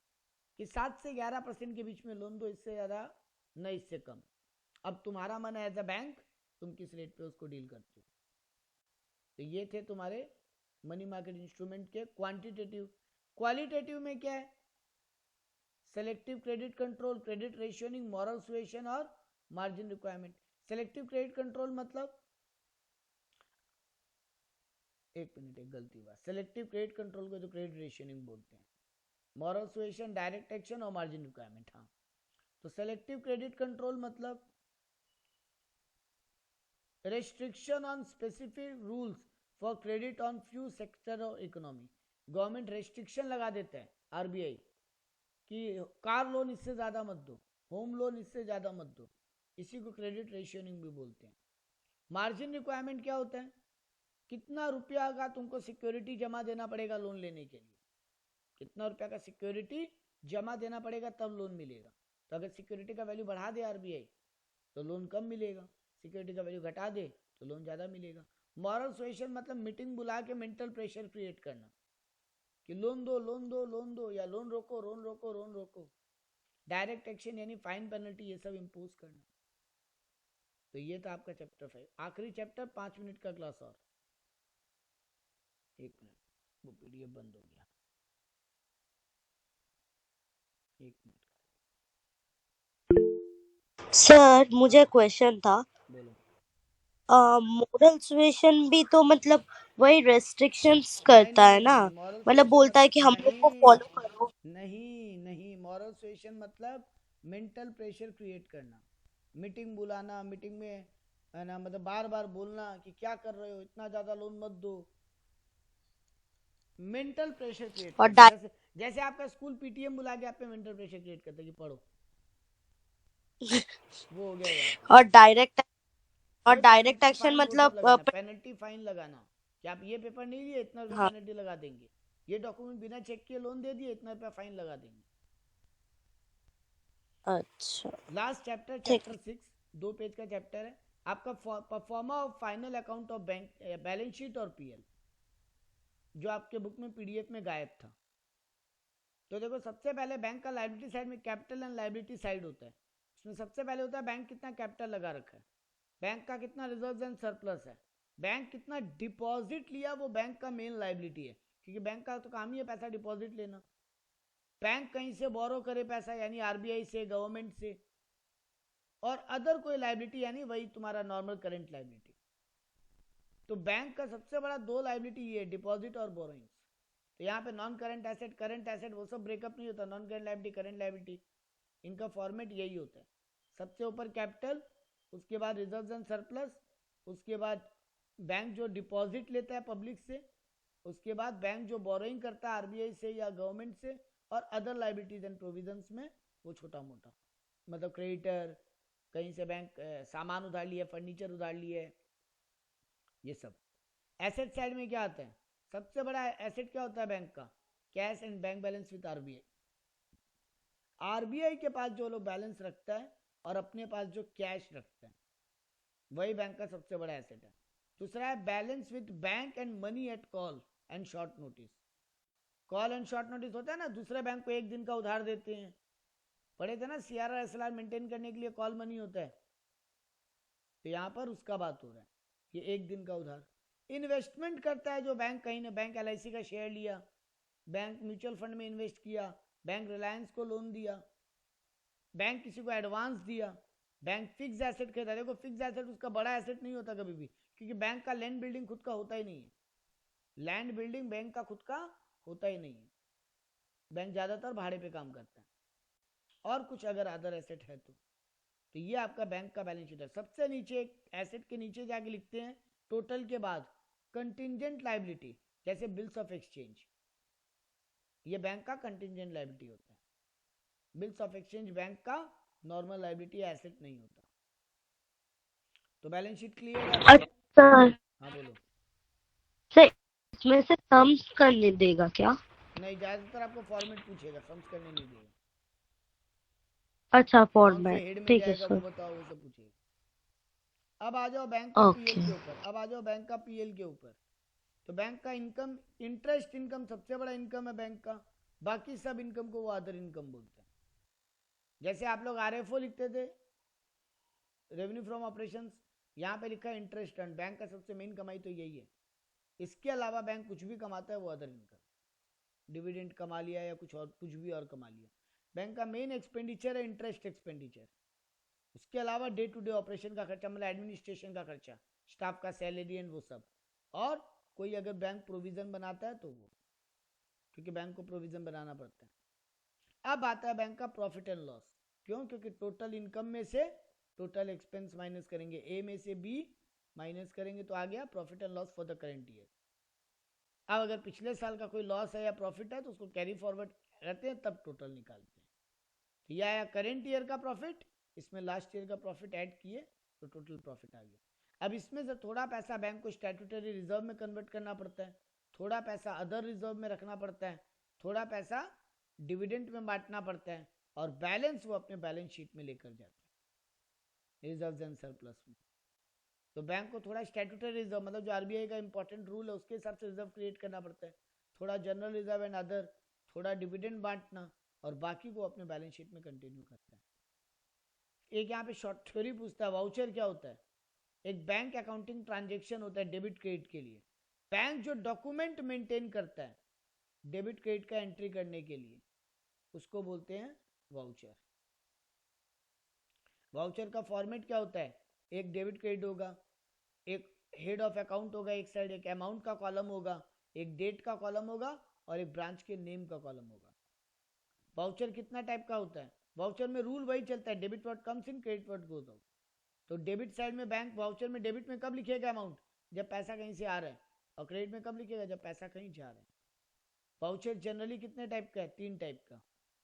कि 7 से 11% के बीच में लोन दो, इससे ज्यादा न इससे कम। अब तुम्हारा मन है एज अ बैंक, तुम किस रेट पे उसको डील करते हो। तो ये थे तुम्हारे मनी मार्केट इंस्ट्रूमेंट के क्वांटिटेटिव। क्वालिटेटिव में क्या है, selective credit control, credit rationing, moral suasion और margin requirement. Selective credit control मतलब, एक मिनट एक गलती हुआ, सेलेक्टिव क्रेडिट कंट्रोल को तो क्रेडिट रेशियोनिंग बोलते हैं, मॉरल सुएशन डायरेक्ट एक्शन और मार्जिन रिक्वायरमेंट। हाँ, तो सेलेक्टिव क्रेडिट कंट्रोल मतलब restriction on specific rules for credit on few sector of economy। Government restriction लगा देता है आरबीआई कि कार लोन इससे ज्यादा मत दो, होम लोन इससे ज्यादा मत दो, इसी को क्रेडिट रेशियोनिंग भी बोलते हैं। मार्जिन रिक्वायरमेंट क्या होता है, कितना रुपया का तुमको सिक्योरिटी जमा देना पड़ेगा लोन लेने के लिए, कितना रुपया का सिक्योरिटी जमा देना पड़ेगा तब लोन मिलेगा। तो अगर सिक्योरिटी का वैल्यू बढ़ा दे आरबीआई तो लोन कम मिलेगा, सिक्योरिटी का वैल्यू घटा दे तो लोन ज़्यादा मिलेगा। मॉरल सुएशन मतलब मीटिंग बुला के मेंटल प्रेशर क्रिएट करना कि लोन दो लोन दो लोन दो, या लोन रोको लोन रोको लोन रोको। डायरेक्ट एक्शन यानी फाइन पेनल्टी, ये सब इम्पोज करना। तो ये था आपका चैप्टर 5, आखिरी चैप्टर, 5 मिनट का क्लास और। एक मिनट, वो पीडीएफ बंद हो गया, एक मिनट सर मुझे क्वेश्चन था, बोलो। मोरल सुएशन भी तो मतलब वही रेस्ट्रिक्शंस करता है ना, मॉरल मतलब बोलता है कि हम लोग को फॉलो करो। नहीं, मॉरल सुएशन मतलब मेंटल प्रेशर क्रिएट करना, मीटिंग बुलाना, मीटिंग में है ना, मतलब बार बार बोलना कि क्या कर रहे हो, इतना ज्यादा लोन मत दो, मेंटल प्रेशर क्रिएट और करना। जैसे आपका स्कूल पीटीएम बुला के आप पे मेंटल प्रेशर क्रिएट करता है कि पढ़ो, वो हो गया यार। और डायरेक्ट एक्शन मतलब पेनल्टी फाइन लगाना कि आप ये पेपर नहीं लिए, इतना रुपया हाँ। पेनल्टी लगा देंगे, ये डॉक्यूमेंट बिना चेक किए लोन दे दिए, इतना रुपया फाइन लगा देंगे। अच्छा, लास्ट चैप्टर, चैप्टर 6, 2 पेज का चैप्टर है आपका, pro forma of final account of bank, balance sheet और पीएल, जो आपके बुक में पीडीएफ में गायब था। तो देखो, सबसे पहले बैंक का लायबिलिटी साइड में कैपिटल एंड लायबिलिटी साइड होता है। इसमें सबसे पहले होता है बैंक कितना कैपिटल लगा रखा है, बैंक का कितना रिजर्व एंड सरप्लस है, बैंक कितना डिपॉजिट लिया, वो बैंक का मेन लायबिलिटी है, क्योंकि बैंक का तो काम ही है पैसा डिपॉजिट लेना। बैंक कहीं से बोरो करे पैसा, यानी आरबीआई से, गवर्नमेंट से, और अदर कोई लायबिलिटी यानी वही तुम्हारा नॉर्मल करंट लायबिलिटी। तो बैंक का सबसे बड़ा 2 लायबिलिटी ये, डिपॉजिट और बोरोइंग्स। तो यहाँ पे non current asset, current asset वो सब ब्रेकअप नहीं होता, non current liability, current liability, इनका फॉर्मेट यही होता है। सबसे ऊपर कैपिटल, उसके बाद रिजर्व एंड सरप्लस, उसके बाद बैंक जो डिपॉजिट लेता है पब्लिक से, उसके बाद बैंक जो बोरोइंग करता है आरबीआई से या गवर्नमेंट से, और अदर लायबिलिटीज एंड प्रोविजंस में वो छोटा मोटा, मतलब क्रेडिटर, कहीं से बैंक सामान उधार लिया, फर्नीचर उधार लिए, ये सब। एसेट साइड में क्या आता है, सबसे बड़ा एसेट क्या होता है बैंक का, cash and bank balance with RBI. RBI के पास जो लोग बैलेंस रखता है और अपने पास जो कैश रखता है, वही बैंक का सबसे बड़ा एसेट है। दूसरा है balance with bank and money at call and short notice. Call and short notice होता है ना, दूसरे बैंक को एक दिन का उधार देते हैं, पढ़े थे ना, सीआरआर एसएलआर मेंटेन करने के लिए कॉल मनी होता है, तो यहाँ पर उसका बात हो रहा है, ये एक दिन का उधार। इन्वेस्टमेंट करता है जो बैंक, कहीं ना बैंक एलआईसी का शेयर लिया, बैंक म्यूचुअल फंड में इन्वेस्ट किया, बैंक रिलायंस को लोन दिया, बैंक किसी को एडवांस दिया, बैंक फिक्स एसेट खरीदा। देखो फिक्स एसेट उसका बड़ा एसेट नहीं होता कभी भी, क्योंकि बैंक का लैंड बिल्डिंग खुद का होता ही नहीं है। लैंड बिल्डिंग बैंक का खुद का होता ही नहीं है, बैंक ज्यादातर भाड़े पे काम करता है। और कुछ अगर अदर एसेट है तो ये आपका बैंक का बैलेंस शीट है। सबसे नीचे एसेट के नीचे जाके लिखते हैं टोटल के बाद कंटिजेंट लायबिलिटी, जैसे बिल्स ऑफ एक्सचेंज, ये बैंक का कंटिजेंट लायबिलिटी होता है। बिल्स ऑफ एक्सचेंज बैंक का नॉर्मल लायबिलिटी एसेट नहीं होता। तो बैलेंस शीट क्लियर है? अच्छा हाँ बोलो। सर, इसमें से सम्स करने देगा क्या? नहीं, ज्यादातर आपको फॉर्मेट पूछेगा, सम्स करने नहीं देगा। अच्छा कौन से फॉर्मेट, हेड में ठीक है जाएगा वो सर। बताओ, वो सब पूछेगा। अब आ जाओ बैंक का ओके। पीएल के ऊपर। अब आ जाओ बैंक का पीएल के ऊपर। तो बैंक का इनकम, इंटरेस्ट इनकम सबसे बड़ा इनकम है बैंक का, बाकी सब इनकम को वो अदर इनकम बोलते हैं। जैसे आप लोग आरएफओ लिखते थे, रेवेन्यू फ्रॉम ऑपरेशंस, यहाँ पे लिखा है इंटरेस्ट अर्न। बैंक का सबसे मेन कमाई तो यही है। इसके अलावा बैंक कुछ भी कमाता है वो अदर इनकम, डिविडेंड कमा लिया या कुछ और, कुछ भी और कमा लिया। बैंक का मेन एक्सपेंडिचर है इंटरेस्ट एक्सपेंडिचर। उसके अलावा डे टू डे ऑपरेशन का खर्चा, मतलब एडमिनिस्ट्रेशन का खर्चा, स्टाफ का सैलरी एंड वो सब। और कोई अगर बैंक प्रोविजन बनाता है तो वो, क्योंकि बैंक को प्रोविजन बनाना पड़ता है। अब आता है बैंक का प्रॉफिट एंड लॉस। क्यों? क्योंकि टोटल इनकम में से टोटल एक्सपेंस माइनस करेंगे, ए में से बी माइनस करेंगे तो आ गया profit and loss for the current year. अब अगर पिछले साल का कोई लॉस है या प्रॉफिट है तो उसको कैरी फॉरवर्ड करते हैं, तब टोटल निकालते हैं। तो यह आया करेंट ईयर का प्रॉफिट, इसमें लास्ट ईयर का प्रॉफिट ऐड किए तो टोटल प्रॉफिट आ गया। अब इसमें से थोड़ा पैसा बैंक को स्टैट्यूटरी रिजर्व में कन्वर्ट करना पड़ता है, थोड़ा पैसा अदर रिजर्व में रखना पड़ता है, थोड़ा पैसा डिविडेंड में बांटना पड़ता है, और बैलेंस वो अपने बैलेंस शीट में लेकर जाते हैं रिजर्व एंड सरप्लस में। तो बैंक को थोड़ा स्टैट्यूटरी रिजर्व, मतलब जो आरबीआई का इंपॉर्टेंट रूल है उसके हिसाब से रिजर्व क्रिएट करना पड़ता है, थोड़ा जनरल रिजर्व एंड अदर, थोड़ा डिविडेंड बांटना, और बाकी को अपने बैलेंस शीट में कंटिन्यू करता है। एक यहाँ पे शॉर्ट थ्योरी पूछता है, वाउचर क्या होता है? एक बैंक अकाउंटिंग ट्रांजेक्शन होता है डेबिट क्रेडिट के लिए। बैंक जो डॉक्यूमेंट मेंटेन करता है डेबिट क्रेडिट का एंट्री करने के लिए, उसको बोलते हैं वाउचर। वाउचर का फॉर्मेट क्या होता है? एक डेबिट क्रेडिट होगा, एक हेड ऑफ अकाउंट होगा एक साइड, एक अमाउंट का कॉलम होगा, एक डेट का कॉलम होगा, और एक ब्रांच के नेम का कॉलम होगा। वाउचर कितना टाइप का होता है? वाउचर में रूल वही चलता है, debit what comes in, credit what goes out. तो डेबिट साइड में बैंक वाउचर में डेबिट में कब लिखेगा अमाउंट? जब पैसा कहीं से आ रहा है, और क्रेडिट में कब लिखेगा? जब पैसा कहीं जा रहा है। वाउचर जनरली कितने टाइप का है? 3 टाइप का।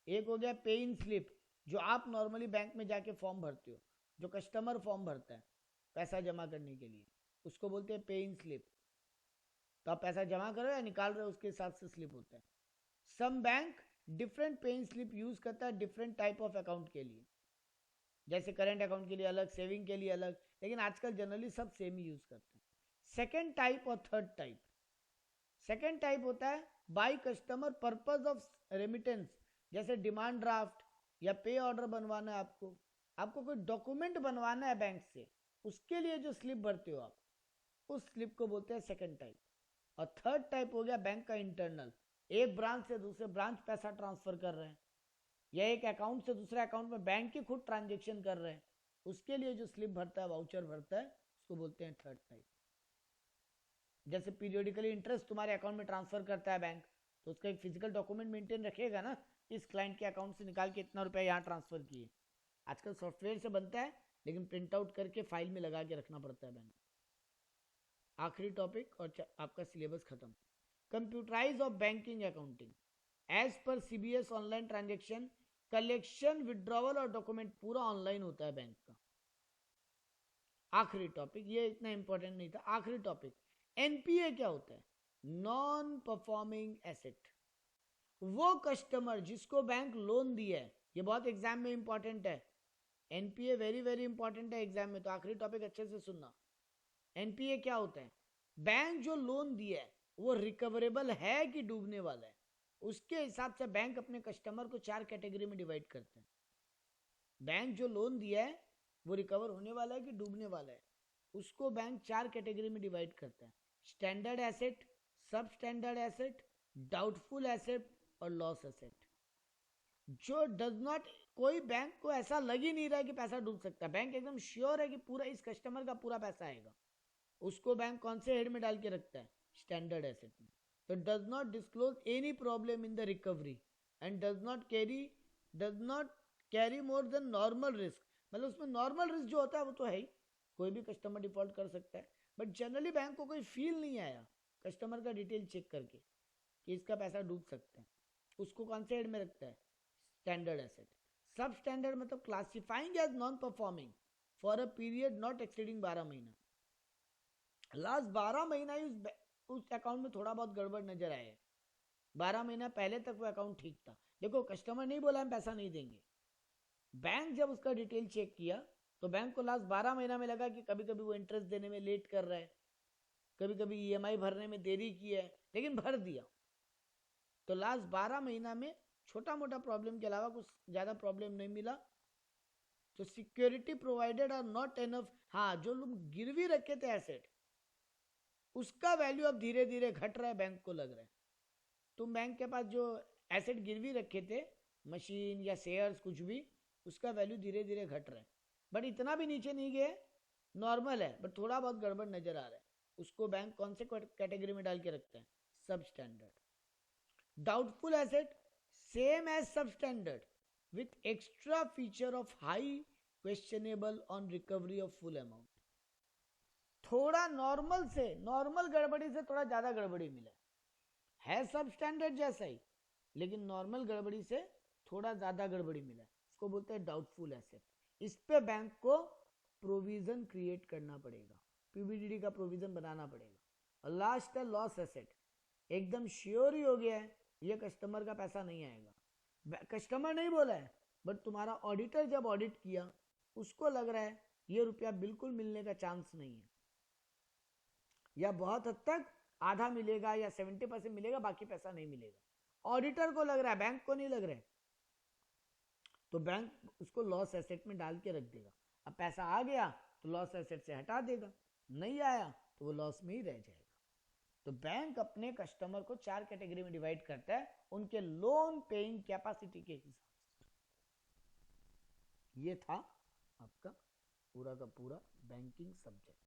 एक हो गया पे इन स्लिप, जो आप नॉर्मली बैंक में जाके फॉर्म भरते हो, जो कस्टमर फॉर्म भरता है पैसा जमा करने के लिए, उसको बोलते हैं पे इन स्लिप। तो आप पैसा जमा कर रहे हो या निकाल रहे हो उसके हिसाब से स्लिप होता है। सम बैंक डिफरेंट पे इन स्लिप यूज करता है डिफरेंट टाइप ऑफ अकाउंट के लिए, जैसे करंट अकाउंट के लिए अलग, सेविंग के लिए अलग, लेकिन आजकल जनरली सब सेम ही यूज करते हैं। सेकेंड टाइप और थर्ड टाइप। सेकेंड टाइप होता है by customer purpose of remittance, जैसे डिमांड ड्राफ्ट या पे ऑर्डर बनवाना है आपको कोई डॉक्यूमेंट बनवाना है बैंक से, उसके लिए जो स्लिप भरते हो आप, उस स्लिप को बोलते हैं सेकेंड टाइप। और थर्ड टाइप हो गया बैंक का इंटरनल, एक ब्रांच से दूसरे ब्रांच पैसा ट्रांसफर कर रहे हैं, या एक अकाउंट से दूसरे अकाउंट में बैंक की खुद ट्रांजेक्शन कर रहे हैं, उसके लिए जो स्लिप भरता है, वाउचर भरता है, उसको बोलते हैं थर्ड टाइप। जैसे पीरियोडिकली इंटरेस्ट तुम्हारे अकाउंट में ट्रांसफर करता है बैंक, तो उसका एक फिजिकल डॉक्यूमेंट मेंटेन रखेगा ना, इस क्लाइंट के अकाउंट से निकाल के इतना रुपया यहाँ ट्रांसफर किए। आजकल सॉफ्टवेयर से बनता है, लेकिन प्रिंट आउट करके फाइल में लगा के रखना पड़ता है बैंक। आखिरी टॉपिक और आपका सिलेबस खत्म। Computerise of banking accounting as per CBS online transaction, collection, withdrawal और डॉक्यूमेंट पूरा ऑनलाइन होता है बैंक का। आखिरी टॉपिक, ये इतना इंपॉर्टेंट नहीं था, आखिरी टॉपिक, एनपीए क्या होता है? Non performing asset. वो कस्टमर जिसको बैंक लोन दिया है, ये बहुत एग्जाम में इंपॉर्टेंट है, एनपीए वेरी वेरी इंपॉर्टेंट है एग्जाम में, तो आखिरी टॉपिक अच्छे से सुनना। एनपीए क्या होता है? बैंक जो लोन दिया है वो रिकवरेबल है कि डूबने वाला है, उसके हिसाब से बैंक अपने कस्टमर को 4 कैटेगरी में डिवाइड करते हैं। बैंक जो लोन दिया है वो रिकवर होने वाला है कि डूबने वाला है, उसको बैंक 4 कैटेगरी में डिवाइड करता है, स्टैंडर्ड एसेट, सब स्टैंडर्ड एसेट, डाउटफुल एसेट और लॉस एसेट। जो डज नॉट, कोई बैंक को ऐसा लग ही नहीं रहा है कि पैसा डूब सकता है, बैंक एकदम श्योर है कि पूरा इस कस्टमर का पूरा पैसा आएगा, उसको बैंक कौन से हेड में डाल के रखता है? स्टैंडर्ड एसेट में। तो does not disclose any problem in the recovery and does not carry more than normal risk, मतलब उसमें नॉर्मल रिस्क जो होता है वो तो है ही, कोई भी कस्टमर डिफॉल्ट कर सकता है, बट जनरली बैंक को कोई फील नहीं आया कस्टमर का डिटेल चेक करके कि इसका पैसा डूब सकता है, उसको कौन से हेड में रखता है? Standard asset. सब स्टैंडर्ड मतलब classifying as non performing for a period not exceeding 12 महीना। लास्ट 12 महीना ही उस अकाउंट में थोड़ा बहुत गड़बड़ नजर आया है, 12 महीना पहले तक वो अकाउंट ठीक था। देखो कस्टमर नहीं बोला हम पैसा नहीं देंगे, बैंक जब उसका डिटेल चेक किया तो बैंक को लास्ट 12 महीना में लगा कि कभी कभी वो इंटरेस्ट देने में लेट कर रहा है, कभी कभी ईएमआई भरने में देरी की है, लेकिन भर दिया। तो लास्ट 12 महीना में छोटा मोटा प्रॉब्लम के अलावा कुछ ज़्यादा प्रॉब्लम नहीं मिला। तो security provided are not enough, हाँ जो लोग गिरवी रखे थे एसेट उसका वैल्यू अब धीरे धीरे घट रहा है, बैंक को लग रहा है। तुम बैंक के पास जो एसेट गिरवी रखे थे, मशीन या शेयर्स कुछ भी, उसका वैल्यू धीरे धीरे घट रहा है, बट इतना भी नीचे नहीं गए, नॉर्मल है, बट थोड़ा बहुत गड़बड़ नजर आ रहा है, उसको बैंक कौन से कैटेगरी में डाल के रखते हैं? Substandard. Doubtful asset same as substandard with extra feature of high questionable on recovery of full amount. थोड़ा नॉर्मल गड़बड़ी से थोड़ा ज्यादा गड़बड़ी मिला है सब स्टैंडर्ड जैसा ही, लेकिन नॉर्मल गड़बड़ी से थोड़ा ज्यादा गड़बड़ी मिला है, इसको बोलते हैं डाउटफुल एसेट। इस पे बैंक को प्रोविजन क्रिएट करना पड़ेगा, पीबीडीडी का प्रोविजन बनाना पड़ेगा। और लास्ट है लॉस एसेट, एकदम श्योर ही हो गया है ये कस्टमर का पैसा नहीं आएगा, कस्टमर नहीं बोला है बट तुम्हारा ऑडिटर जब ऑडिट किया उसको लग रहा है ये रुपया बिल्कुल मिलने का चांस नहीं है, या बहुत हद तक आधा मिलेगा या 70% मिलेगा, बाकी पैसा नहीं मिलेगा। ऑडिटर को लग रहा है, बैंक को नहीं लग रहा है, तो बैंक उसको लॉस एसेट में डाल के रख देगा। अब पैसा आ गया तो लॉस एसेट से हटा देगा, नहीं आया तो वो लॉस में ही रह जाएगा। तो बैंक अपने कस्टमर को 4 कैटेगरी में डिवाइड करता है उनके लोन पेइंग कैपेसिटी के हिसाब से। ये था आपका पूरा का पूरा बैंकिंग सब्जेक्ट।